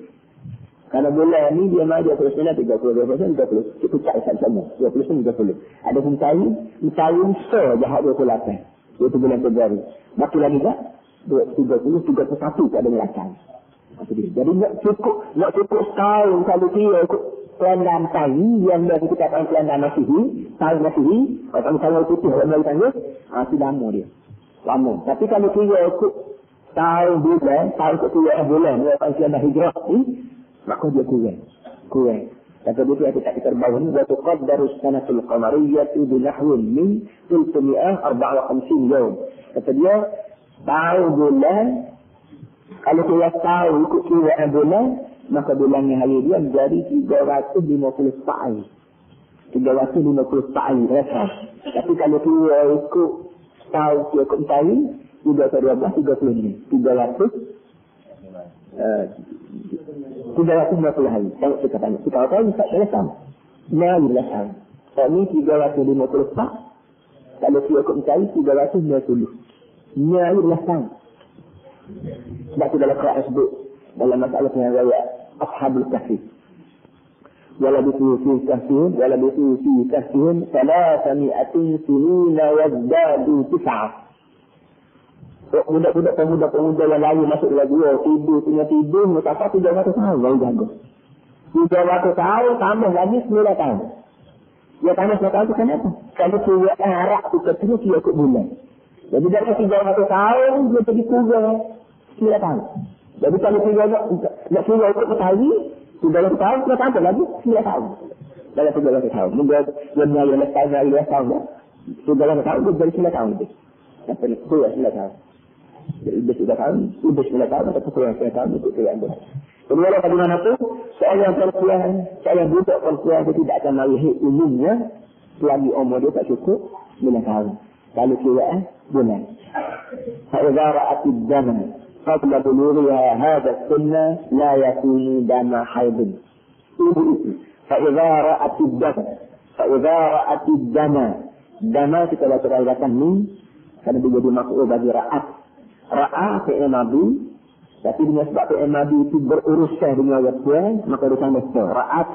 Kalau bulan ni dia mahu 29, 30%, 30. Kita cakap sama, 20, 30. Ada pun tahun jahat 28. Itu bulan Februari. Baki lagi tak? 30, 31 tak ada melakukan. Jadi nak cukup setahun kalau kira kelandaan tahun yang dah kita katakan kelandaan Masihi, tahun Masihi, kalau tahun putih, orang Melayu panggil, itu lama dia. Lama. Tapi kalau kira ikut tahun ketiga bulan, dia akan kelandaan hijrah ni, maka dia kurang. Kata dia kita terbawah ni, wa tuqaddaru sanatul qamariyatu binahwin min 354 yawm. Kata dia, tahun bulan, kalau kita tahu ikut kiraan bulan, maka bulannya hari dia menjadi 354 hari. 354 hari rasa. Tapi kalau kita ikut tahu ikut tahun, 312, 30 ni. 350 hari. Tengok kita tanya. Kita tahu tak sama. 16 hari. Kalau ni 354, kalau kita ikut tahun, 390. Ini hari belakang. Sebab itu dalam Quran sebut dalam masalah yang raya Ashabul Kahfi. Walabithu fi kahfihim 300 sinina wazdadu 9. Pemuda-pemuda yang lain masuk dalam dua tidur mutafak 300 tahun baru jaga. 300 tahun tambah lagi 9 tahun. Dia tanya 10 tahun tu kenapa? Kalau kira arak tu ketemu kira ikut bulan. Jadi dari 300 tahun dia jadi kurang 9 tahun. Jadi kalau kira nak kira ikut petari, 300 tahun, dia tambah lagi 9 tahun. Dalam 300 tahun. Mungkin dia mengayu lepas dari 2 tahun. 300 tahun dia jadi 9 tahun lebih. Sampai kurang 9 tahun. Jadi lebih 9 tahun, atau kurang 9 tahun itu kurang bulan. Jadi walau bagaimanapun, seorang budak perempuan dia tidak akan melihat umumnya selagi umur dia tak cukup 9 tahun. Kalau kira bulan. فإذا رأت الدم قبل بلوغها هذا السن لا يكون دم حيض. فإذا رأت الدم kita baca kaitan ni karena dia jadi maksud bagi ra'at. Ra'at fi'il madhi, tapi dengan sebab fi'il madhi itu berurusan dengan waktu, maka dia tambah sa. Ra'at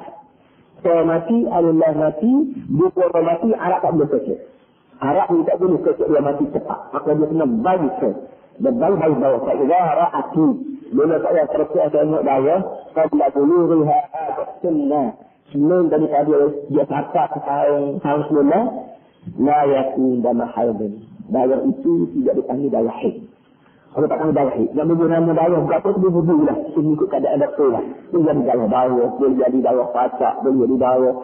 saya mati, Allah mati, bukan mati, Arab tak boleh kecek. Arab ni tak boleh kecek, dia mati cepat. Maka dia kena bagi ke. Dia bagi bawah. Fa'idha ra'ati. Bila saya terkait tengok bawah, qabla bulughha sunnah. Sebelum daripada dia sampai ke tahun semula, la yakun dama haidin. Darah itu tidak dipanggil darah haid. Kalau tak panggil darah haid, yang menggunakan darah berapa tu dia berdua lah. Mengikut keadaan doktor lah. Dia jadi darah bawah, dia jadi darah pacak, dia jadi darah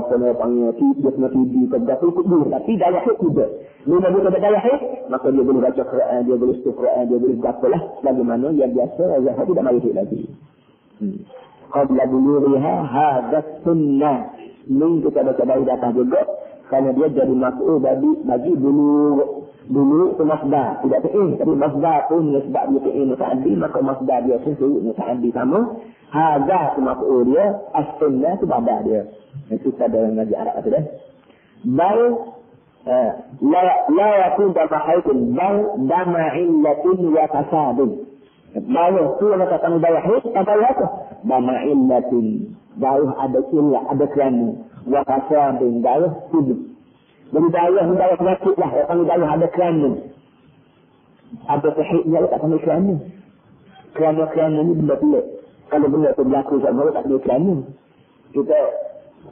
kena panggil dia kena TB, berapa ikut dia. Tapi darah haid tidak. Bila dia tak darah haid, maka dia boleh baca Quran, dia boleh stop Quran, dia boleh berapa lah. Bagaimana yang biasa, darah haid tidak mari haid lagi. Qabla bulughha hadha sunnah. Ini kita baca dari data juga. Kerana dia jadi mas'ul bagi dulu itu masdar. Tidak fi'il. Tapi masdar pun sebab dia fi'il muta'addi, maka masdar dia pun fi'il muta'addi sama. Hadha itu mas'ul dia. As-sunnah itu badar dia. Itu kita dalam ngaji Arab itu dah. Bal la yakun dama haidin. Bal dama illatin wa fasadin. Bawah tu yang kata daya haid, apa apa? Dama illatin. Bawah ada illah, ada kerana. Wa fasadin, bawah hidup. Jadi daya penyakit lah. Yang daya ada kerana. Ada sahihnya tak panggil kerana. Kerana ni benda pelik. Kalau benda tu berlaku sama tak panggil kerana. Kita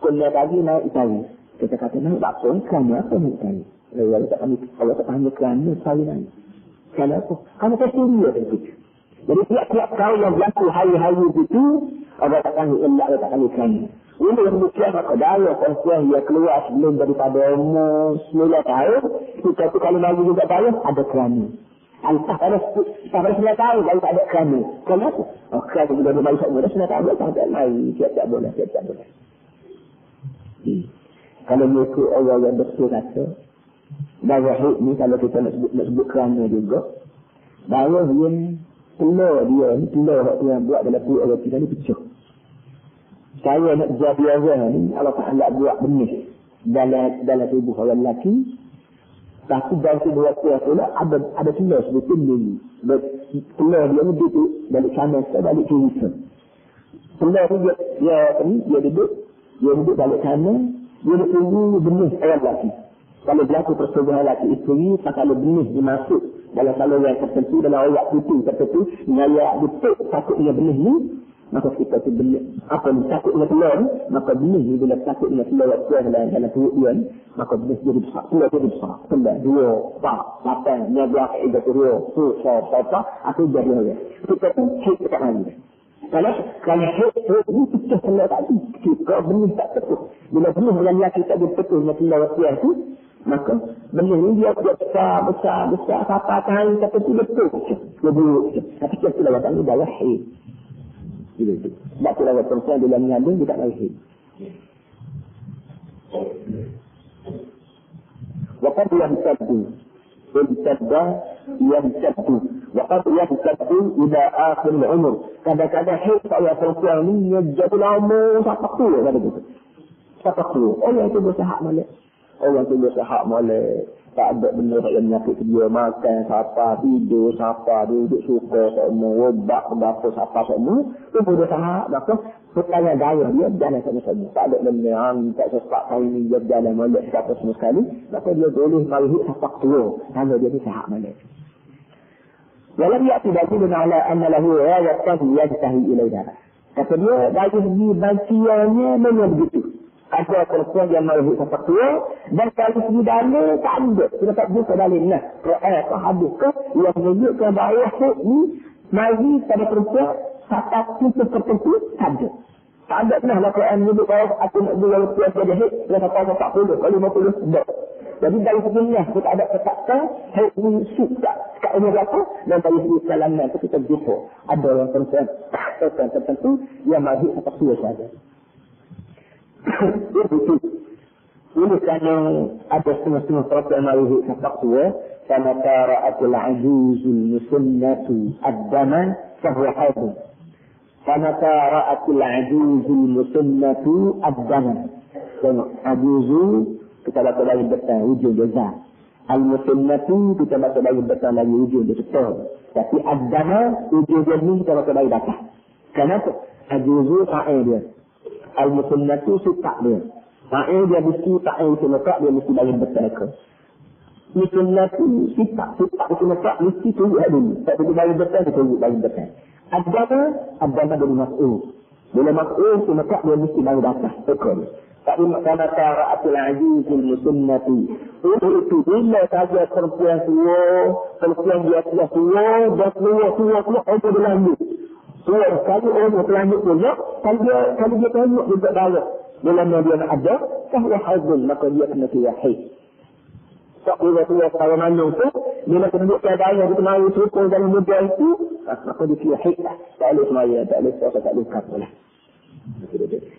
kena pagi naik Itali. Kita kata naik bakso ni kerana apa naik Itali? Kalau tak panggil kerana, Itali naik. Kerana apa? Kerana pasti dia tu. Jadi tiap-tiap kau yang berlaku hari-hari itu, Allah tak panggil illah, Allah tak panggil kerana. Ini yang demikian maka daya perempuan yang keluar sebelum daripada umur 9 tahun, kita tu kalau lagi juga daya, ada kerana. Entah pada 9 tahun, lalu tak ada kerana. Kenapa? Oh, kerana sudah ada balik muda, 9 tahun, tak lagi. Tiap-tiap boleh. Kalau mereka Allah yang betul kata, daya hid ni kalau kita nak sebut kerana juga, daya yang telur yang buat dalam perut orang kita ni pecah. Saya nak jadi orang ni, Allah Ta'ala buat benih dalam tubuh orang lelaki. Tapi dalam tubuh orang pula ada telur sebetulnya ni. Telur dia ni duduk balik kanan, balik kiri. Telur ni dia duduk balik kanan, dia nak tunggu benih orang lelaki. Kalau berlaku persoalan lelaki isteri, kalau benih dimasuk dalam saluran tertentu, dalam ayat putih tertentu, ayat betul takutnya benih ni, maka kita tu benih, apa ni takutnya telur ni, maka benih ni bila takutnya telur dalam perut dia ni, maka benih jadi besar, telur jadi besar, 2, 4, 8, 9, 10, 11, aku jadi orang. Kita tu hit dekat lagi. Kalau hit ni pecah telur tadi, kita benih tak betul. Bila benih yang lelaki tak betul-betulnya telur tu, maka benih ni dia besar, sampai tahun tertentu betul. Tapi kita tidak tahu dia lahir. Sebab tu lawat perempuan dalam mengandung dia tak lahir. Waqad yamtaddu waqad yamtaddu ila akhir al-umr. Kadang-kadang haid saya perempuan ni dia jadi lama sampai tua kata gitu. Sampai tua. Orang itu bersahak molek. Tak ada benda yang menyakit dia makan, siapa tidur, siapa duduk suka, semua obat, berapa, siapa semua. Itu boleh sahak, maka pertanyaan daya dia berjalan sama-sama. Tak ada benda yang tak sesak kali ni dia berjalan molek siapa semua sekali. Maka dia boleh marih sampai tua. Kalau dia ni sahak molek. Walau ia tidak dibina ala anna lahu rayatan yajtahi ilaiha. Kata dia, dari segi bagiannya memang begitu. Ada perempuan yang melihat sepak tua dan kalau segi dalil tak ada. Kita tak buka dalil lah. Quran atau hadis ke yang menunjukkan bahawa ni mari pada perempuan satu titik tertentu tak ada. Tak ada pernah lah Quran menyebut bahawa aku nak jual perempuan pada hit dan apa-apa 40 kalau 50 tidak. Jadi dari segi ni kita ada kata hit ni tak kat ini berapa dan dari segi kalaman itu kita jumpa. Ada yang perempuan tertentu yang mari sepak tua saja. Ini kerana ada setengah-setengah perempuan mari sepak tua sama tara'atul ajuzul musunnatu ad-dama fahuwa haidun. Sama tara'atul ajuzul musunnatu ad-dama. Tengok, ajuzu kita baca lagi betul hujung jazah. Al-musunnatu kita baca lagi betul lagi hujung dia betul. Tapi ad-dama hujung dia ni kita baca lagi datang. Kenapa? Ajuzu fa'il dia. Al-musunnatu suka dia. Fa'il dia mesti fa'il itu letak dia mesti bagi betul ke. Musunnatu suka itu letak mesti tunjuk dulu. Tak perlu bagi betul dia tunjuk bagi betul. Adama dari mas'ul. Bila mas'ul itu letak dia mesti bagi datang. Betul. Tapi makna tara'atul azizul musunnatu. Itu bila saja perempuan tua, perempuan dia tua, dan tua, ada berlanjut. Kalau orang terlanjut punya, kalau dia terlanjut juga darah. Bila dia nak ada, kahwa haidun, maka dia kena kira haid. Tak bila tua kalau manyung tu, bila terlanjut kira darah, dia kena suruh dalam muda itu, maka dia kira haid lah. Tak boleh semaya, tak boleh puasa, tak boleh kapal lah.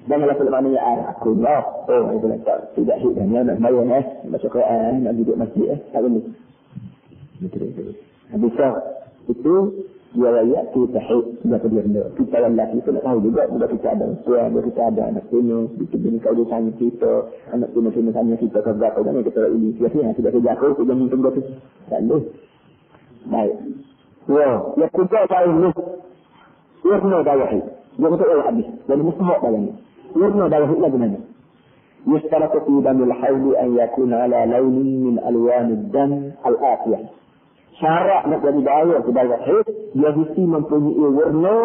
Janganlah kalau maknanya aku lah. Itu lah tidak haid dan dia nak semaya baca Quran, nak duduk masjid tak boleh. Habis itu dia rakyat kita haid sudah terjadi. Kita lelaki itu nak tahu juga bila kita ada suami, bila kita ada anak sino, kita kau dia tanya kita, anak sino tanya kita ke berapa dan kita ini biasanya sudah kerja aku jangan tunggu tu. Tak boleh. Baik. Ya kita tahu ni. Warna darah haid. Dia betul Allah habis. Jadi mustahak dalam ni. Warna darah haid lagi mana? يشترط في دم الحيض أن يكون على لون من ألوان الدم الآتية. Syarat nak jadi darah ke darah haid, dia mesti mempunyai warna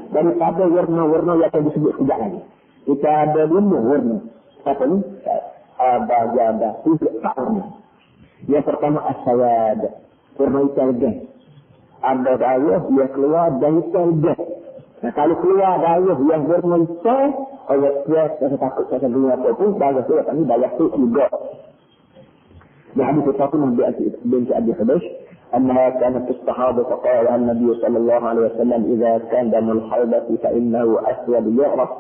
daripada warna-warna yang akan disebut sekejap lagi. Kita ada 5 warna. Apa ni? Abad-abad. 3 warna. Yang pertama as-sawad. Warna hitam gas. Ada darah yang keluar dari hitam gas. Nah, kalau keluar darah yang warna hitam, orang tua saya takut saya dengar apa pun, darah tu kami darah haid juga. Di hadis Fatimah binti Abi Hubaysh أنها كانت تستحاض فقال النبي صلى الله عليه وسلم إذا كان دم الحيضة فإنه أسود يعرف.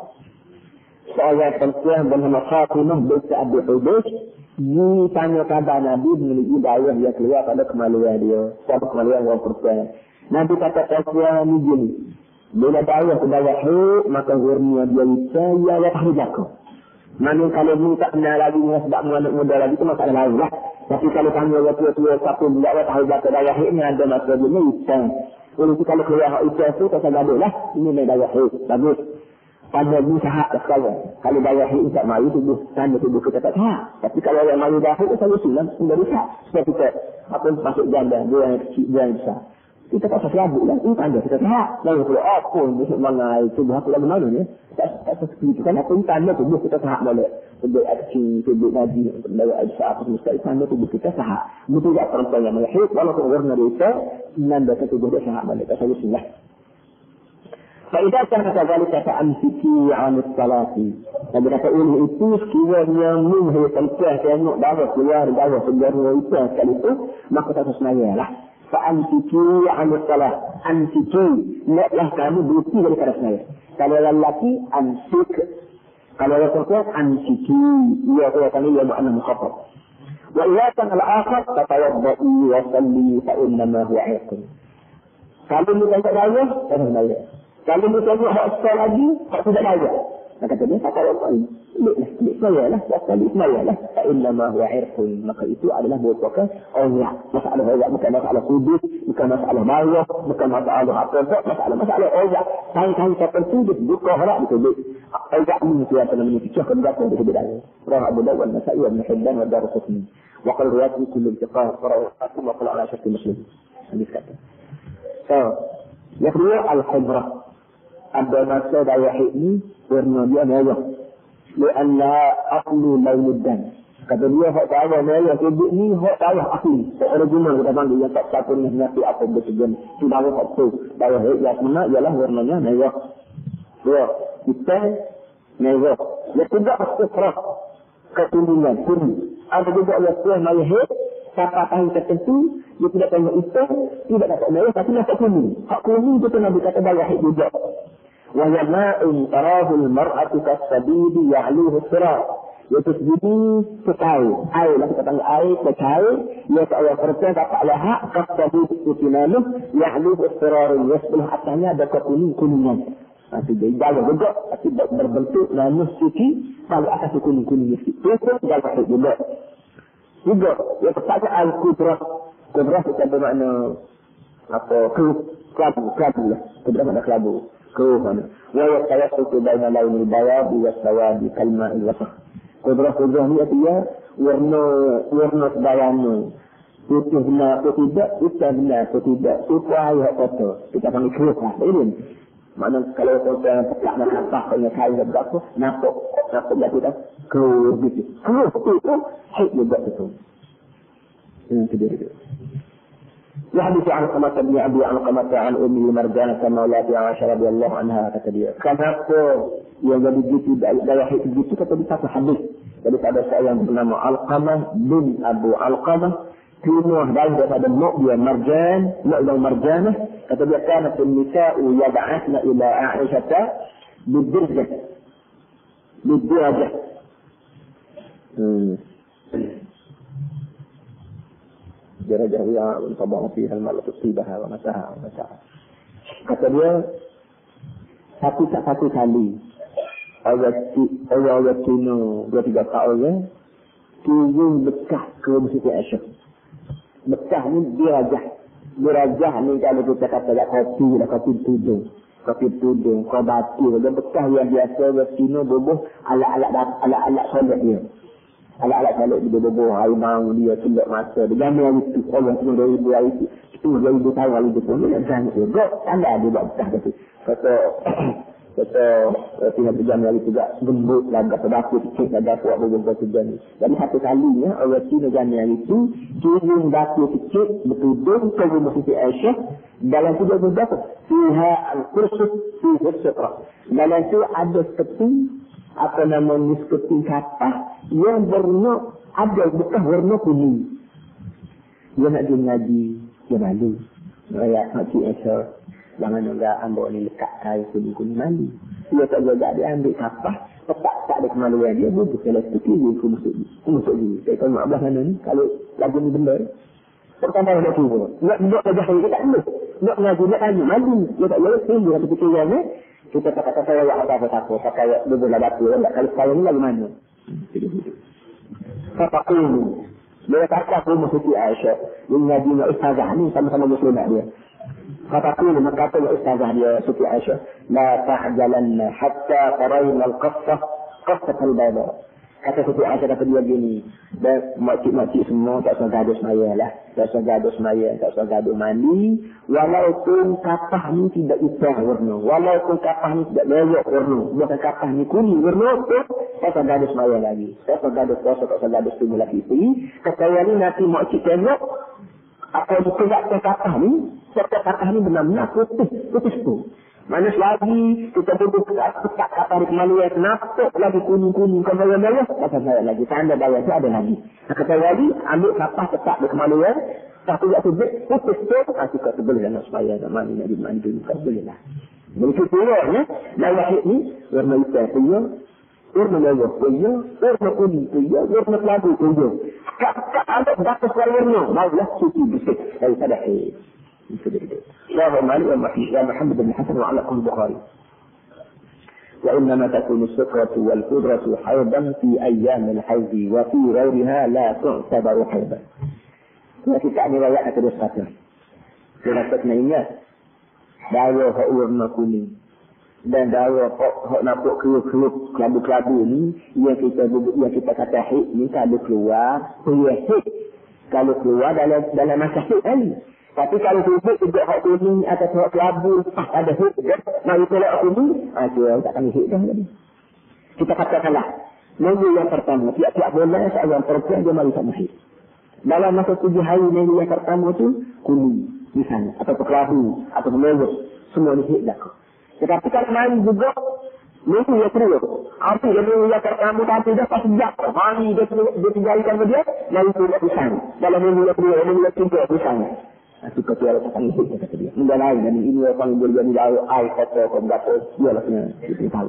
Seorang perempuan bernama Fatimah binti Abi Hubaysh ditanya kepada Nabi memiliki darah yang keluar pada kemaluan dia, pada kemaluan orang perempuan. Nabi kata perempuan ni gini, bila darah ke darah haid maka warna dia hitam ya tak jaga. Mana kalau ni tak kenal lagi sebab anak muda lagi itu masalah lain lah. Tapi kalau kami orang tua-tua satu budak tahu baca darah haid ni ada masalah ni hitam. Jadi kalau keluar hitam tu tak gaduh lah. Ini memang darah haid. Bagus. Pada ni sahak lah sekarang. Kalau darah haid tak mari tubuh tanda tubuh kita tak sahak. Tapi kalau yang mari darah haid saya silam sudah besar. Sebab kita apa masuk janda dia yang kecil dia yang besar. Kita tak selabut lah. Ini tanda kita sahak. Lalu kalau apa besok mangai tubuh aku lagu mana ni. Tak seperti itu. Kan apa ini tanda tubuh kita sahak boleh. Tubuh kecil, tubuh naji, tubuh ajsa, apa semua sekali tanda tubuh kita sahak. Betul tak perempuan yang melahir, walaupun warna dia nanda tubuh dia sahak balik. Tak saya silah. Faidah kata kali kata amsiki anut salati. Nabi kata ini itu sekiranya muhir perempuan tengok darah keluar darah sejarah itu sekali itu, maka tak sesuai lah. Fa'amsiki anut salat. Amsiki. Naklah kamu berhenti daripada saya. Kalau lelaki, amsik. Kalau orang perempuan, amsiki. Ia kata ia makna mukhatab. Wa iyakan al-akhar, tatawadda'i wa salli fa'innama huwa aiqun. Kalau ni tak ada, tak ada. Kalau ni tak ada lagi, tak tidak ada. Maka dia kata Allah Bismillah Bismillah Fa'innama huwa irqun. Maka itu adalah merupakan Allah. Masalah Allah bukan masalah sudut, bukan masalah bawah, bukan masalah apa-apa, masalah Allah. Kain-kain tertentu dibuka harap disebut Allah ini siapa namanya fikirkan berapa disebut Allah. Surah Abu Dawud Nasa'i wa Ibn Hibban wa Darqutni. Wa qala riwayat kullu intiqah surah Al-Qasim wa qala ala syarti Muslim. Hadis kata. So, yang kedua al-hibrah. Ada masa darah haid ni warna dia merah. Lianna aslu lauludan. Kata dia, hak tahu merah sebut ni, hak tahu asli. Orang guna kita panggil, yang tak satu ni nasi apa bersegan. Itu bawa hak tu. Bawa hak yang sebenar ialah warnanya merah. Dua, kita merah. Yang tidak sekerah keturunan, kuning. Ada juga yang kuah merah hak, siapa tahu tertentu, dia tidak tahu hitam, tidak dapat merah, tapi dapat kuning. Hak kuning itu Nabi kata bawa hak juga. Wajama'un tarahul mar'atu kasabidi ya'luhu sirat. Iaitu segini kecai. Air lah kita panggil air kecai. Ia tak ada percaya dapat lahak. Kasabidi kutinaluh ya'luhu sirarun. Ya sebelah atasnya ada kuning-kuningan. Itu dia jalan juga. Itu berbentuk nanuh suci. Kalau atas kuning-kuning itu. Itu jalan juga. Juga. Ia percaya air kudrah. Kudrah kita bermakna apa? Kelabu lah. Kudrah makna kelabu. Mana? Wa yatayaqqu baina launil bayad wa sawadi kalma'il wasf. Kudrah ni artinya warna sebayang putih benar atau tidak, hitam benar atau tidak, supaya kotor. Kita panggil keruh lah. Ini makna kalau kita petak nak apa kena kain berapa, nampak jatuh dah keruh gitu. Keruh itu hak juga betul. Ini dia. يحدث عن قمة بن أبي علقمة عن أمه مرجانة مولاة عائشة رضي الله عنها كتبير. Kenapa yang jadi gitu daya hit gitu kata di satu hadis. Jadi ada seorang bernama Alqamah bin Abu Alqamah keluar daripada mak dia Marjanah kata dia kanat an-nisa'u yab'athna ila Aisyah bidirjah. Derajah yang mentabah fiha al-mar'ah tusibaha wa masaha. Kata dia satu kali orang Cina 2-3 tahun turun bekah ke Siti Aisyah. Bekah ni dirajah ni kalau kita kata kopi tudung kau batu dia bekah yang biasa orang Cina bubuh alat solat dia. Alat-alat balik dia berbuah harimau dia selak masa dia gambar itu orang semua dari ibu hari itu dari ibu tahu hari itu pun dia jangan juga tanda dia buat betah kata pihak berjam hari juga gembut lah kata dapur sikit lah dapur apa-apa sejenis. Jadi satu kalinya orang Cina gambar hari itu turun dapur sikit bertudung ke rumah Siti Aisyah dalam tu dia berapa fiha al-kursus fiha al-sutrah dalam tu ada seperti apa namanya seperti kapah yang warna ada bekas warna kuning. Dia nak ngaji, dia malu. Ayat Makcik Aisyah, jangan enggak ambil ni lekat kain kuning-kuning malu. Dia tak jaga dia ambil kapah, tak ada kemaluan dia butuh kalau seperti dia masuk dia. Saya tahu mak belah mana ni, kalau lagu ni benda. Pertama nak turun. Nak belajar kita tak boleh. Nak ngaji, nak tanya, malu. Dia tak boleh sendiri satu fikiran ni. Kita kata saya apa-apa pakai dulu lah dapur. Kalau sekarang ni lagi mana? Kata ini. Dia kata rumah Siti Aisyah. Dia ngaji dengan ustazah ni sama-sama muslimat dia. Kata ini, maka kata ustazah dia Siti Aisyah. La ta'jalanna hatta qarayna al-qassah qassah al-bayda. Kata Siti Aisyah kata dia gini. Dan makcik-makcik semua tak usah gaduh semaya lah. Tak usah gaduh semaya, tak usah gaduh mandi. Walaupun kapah ni tidak hitam warna. Walaupun kapah ni tidak merah warna. Bukan kapah ni kuning warna tu. Tak usah gaduh semaya lagi. Tak usah gaduh puasa, tak usah gaduh tunggu lagi. Kata ni nanti makcik tengok. Apa yang ditegakkan kapah ni. Setiap kapah ni benar-benar putih tu. Mana lagi kita duduk dekat kapal di kemaluan kenapa lagi kuning-kuning ke bawah-bawah kata saya lagi tanda bawah tu ada lagi kata lagi ambil kapal tetap di kemaluan tapi tak tubik putus tu kita boleh nak supaya nak mandi tak boleh lah begitu pula bawah ni warna hitam punya warna bawah punya warna kuning punya warna kelabu punya ada dapat warna barulah suci bersih daripada رواه مالك ومحمد بن حسن وعلقه البخاري. وإنما تكون السكرة والقدرة حيضا في أيام الحيض وفي غيرها لا تعتبر حيضا. لكن تعني رواية السكرة. Kita ingat dawa hak warna kuning dan dawa hak nampak kerup-kerup kelabu-kelabu ni yang kita kata hit ni kalau keluar kalau keluar dalam masa hit ni. Tapi kalau hubuk juga hak kuning atas hak kelabu, ada hubuk, mari tolak kuning, dia tak kami hubuk dah. Kita katakanlah, Minggu yang pertama, tiap-tiap bulan seorang perempuan dia mari tak mahir. Dalam masa 7 hari minggu yang pertama tu, kuning misalnya, atau kelabu, atau melewet, semua ni hit dah. Tetapi kalau main juga, minggu yang kedua, apa yang minggu yang pertama tapi dah pas sejak, hari dia tinggalkan dia, lalu dia misalnya. Dalam minggu yang kedua, minggu yang ketiga misalnya. Itu kata Allah akan hit, kata dia. Minggu lain, dan ini orang boleh jadi air kata, kau berkata, dia lah kena, dia tahu.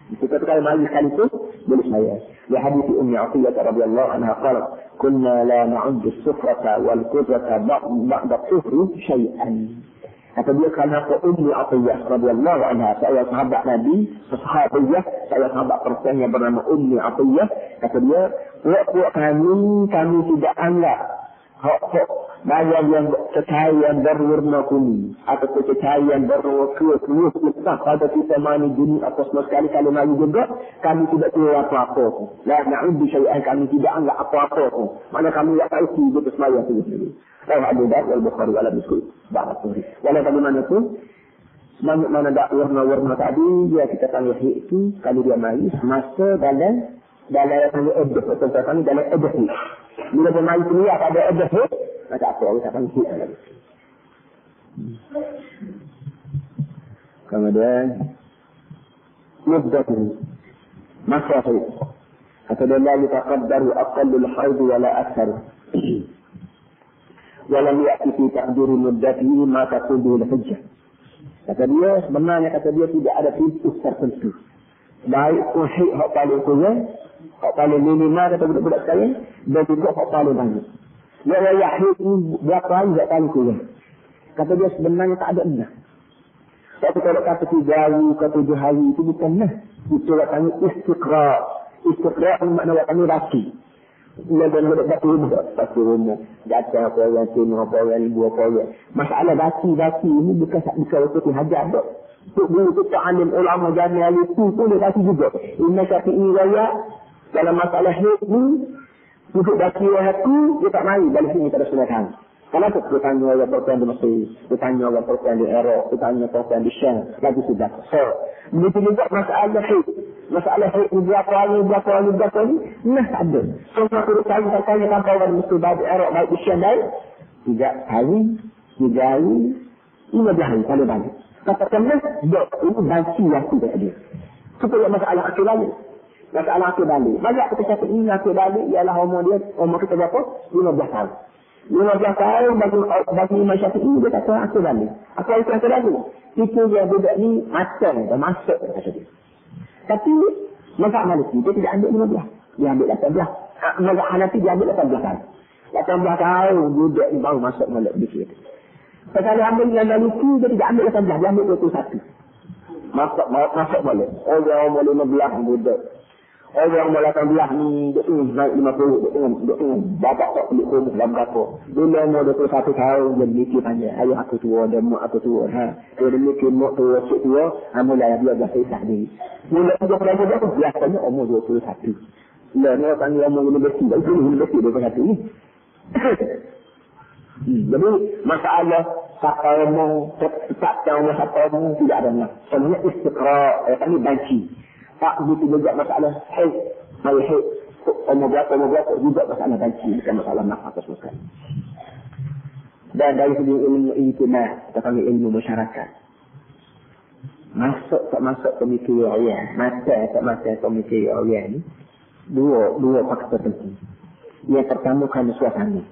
Kita kalau mari sekali itu boleh saya. Di hadis Ummi Athiyyah radhiyallahu anha qalat, "Kunna la na'uddu as-sufrata wal qudrata ba'da al-kufri syai'an." Kata dia kerana Ummi Athiyyah radhiyallahu anha, seorang sahabat Nabi, sahabiah, seorang sahabat perempuan yang bernama Ummi Athiyyah, kata dia, "Puak-puak kami tidak anggap bayar yang cahaya berwarna kuning atau cahaya berwarna keruh letak pada kita mani dunia atau semua sekali kalau mari juga kami tidak tahu apa-apa pun. La na'uddu syai'an, kami tidak anggap apa-apa pun. Mana kami tak tahu itu semaya tu sendiri. Rawi Abu Dawud wal Bukhari wal Muslim. Barakallahu. Walau bagaimana pun mana dak warna-warna tadi dia kita panggil itu kalau dia mari masa dalam panggil edah atau kami dalam edah. Bila dia mari sini ada edah. Macam apa orang tak panggil lagi. Kemudian muddah masa haid. Kata dia la yataqaddaru aqallul haid wala akthar. Walam ya'ti fi taqdiri muddatihi ma taqudu al-hujjah. Kata dia sebenarnya tidak ada pintu tertentu. Baik haid hak paling kurang, hak paling minimal kata budak-budak sekalian, dan juga hak paling banyak. Ya haid ni berapa hari tak tahu kurang. Kata dia sebenarnya tak ada dah. Tapi kalau kata 3 hari, kata 7 hari itu bukan nah. Itu katanya istiqra'. Istiqra' makna katanya baki. Ia dan baki rumah. Jatuh apa yang sini, apa yang ibu, apa yang. Masalah baki ini bukan untuk hajat tak. Untuk ta'alim ulama jami'ah itu pun dia baki juga. Inna syafi'i raya dalam masalah haid ni, untuk baki aku, dia tak mari balik sini pada sunatan. Kenapa dia tanya orang perempuan di Mesir, dia tanya orang perempuan di Iraq, dia tanya perempuan di Syam, lagi sudah. So, begitu juga masalah haid. Masalah haid ni berapa hari, nah tak ada. So, kalau saya tanya tanpa orang di Mesir, baik di Iraq, baik di Syam, baik 3 hari, 15 hari, kalau balik. Katakanlah, ini bansi waktu dia. Supaya masalah akhir balik. Masalah akhir balik. Banyak kita cakap ini akhir balik ialah umur kita berapa? 15 tahun. 15 tahun bagi Imam Syafi'i dia kata akhir balik. Apa itu akhir balik? Itu dia budak ni matang dan masuk kata dia. Tapi mazhab Maliki dia tidak ambil 15. Dia ambil 18. Mazhab Hanafi dia ambil 18 tahun. 18 tahun budak ni baru masuk molek dikit. Sekali ambil dengan Maliki dia tidak ambil 18, dia ambil 21. Masuk molek. Orang umur 15 budak. Orang umur 18 ni, dia tengok naik 50, dia tengok bapak tak pelik rumah dalam berapa. Bila umur 21 tahun, dia mikir panjang. Ayah aku tua, dan mak aku tua. Dia mikir mak tua, cik tua, mulai dia dah selesai diri. Mula umur dia pun biasanya umur 21. Bila dia panggil umur universiti, itu universiti 21 ni. Jadi, masalah siapa umur, tak umur siapa umur, tidak ada nak. Sebenarnya istiqra', ini banci. Tak begitu juga masalah haid. Mari haid. Umur berapa juga masalah banci. Bukan masalah nafas atau semua. Dan dari segi ilmu ijtimah, kita panggil ilmu masyarakat. Tak masuk pemikiran orang. Tak masuk pemikiran orang ni. Dua faktor penting. Yang pertama kerana suasana.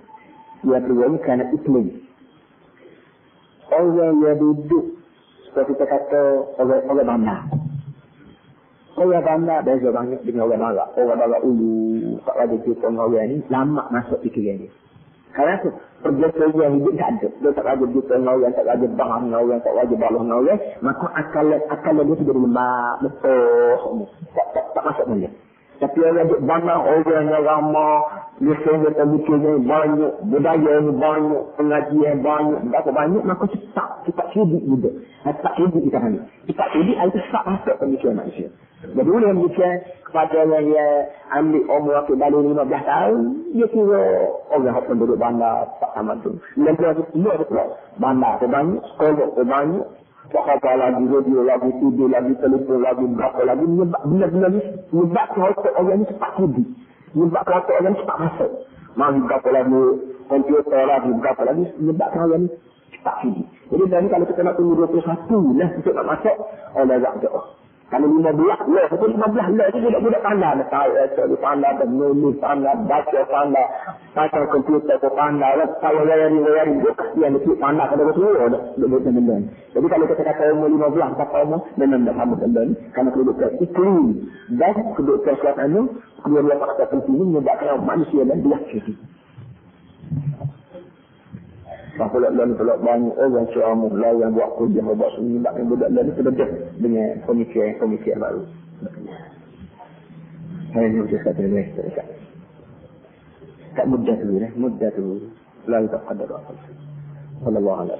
Yang kedua ni kerana iklim. Orang yang duduk, seperti kita kata, orang bandar. Orang bandar beza banyak dengan orang barat. Orang barat ulu, tak wajib kita orang ni, lama masuk fikiran dia. Kerana tu, perjalanan hidup tak ada. Dia tak wajib kita orang, tak wajib bahang dengan orang, tak wajib balah dengan orang. Maka akal dia tu jadi lembab, betul. Tak masuk dengan dia. Tapi orang duduk bandar, orang yang ramah, biasanya terbikinnya banyak, budaya ni banyak, pengajian banyak, berapa banyak, maka cepat hidup juga. Tak hidup kita ni. Cepat hidup, itu tak masuk pemikiran manusia. Jadi boleh memikirkan kepada orang yang ambil umur waktu balik 15 tahun, dia kira orang yang duduk bandar, tak sama tu. Yang dia betul, bandar tu banyak, sekolah tu banyak, apa lagi, radio lagi, TV lagi, telefon lagi, berapa lagi, benar-benar menyebabkan otak orang ini cepat budi. Menyebabkan otak orang ini cepat masuk. Mari berapa lagi, komputer lagi, berapa lagi, menyebabkan orang ini cepat budi. Jadi dari kalau kita nak tunggu 21 lah untuk nak masuk, Allah tak jauh. Kalau 15 lah, itu 15 lah, itu budak-budak pandai. Dia pandai, menulis pandai, baca pandai, pasal komputer pun pandai, kalau layari, dia kasihan, dia pandai pada semua, duduk benda. Jadi kalau kita kata umur 15, kata umur, memang tak sama benda ni, kerana kedudukan iklim dan kedudukan suasana, kedua-dua faktor penting ini menyebabkan manusia dan dia kiri. Kalau pelak banyak orang ceramah lah yang buat kerja buat sunyi yang budak lain terdedah dengan pemikiran baru. Hari ini saya kata ni tak mudah tu lalu tak ada apa. Wallahu a'lam.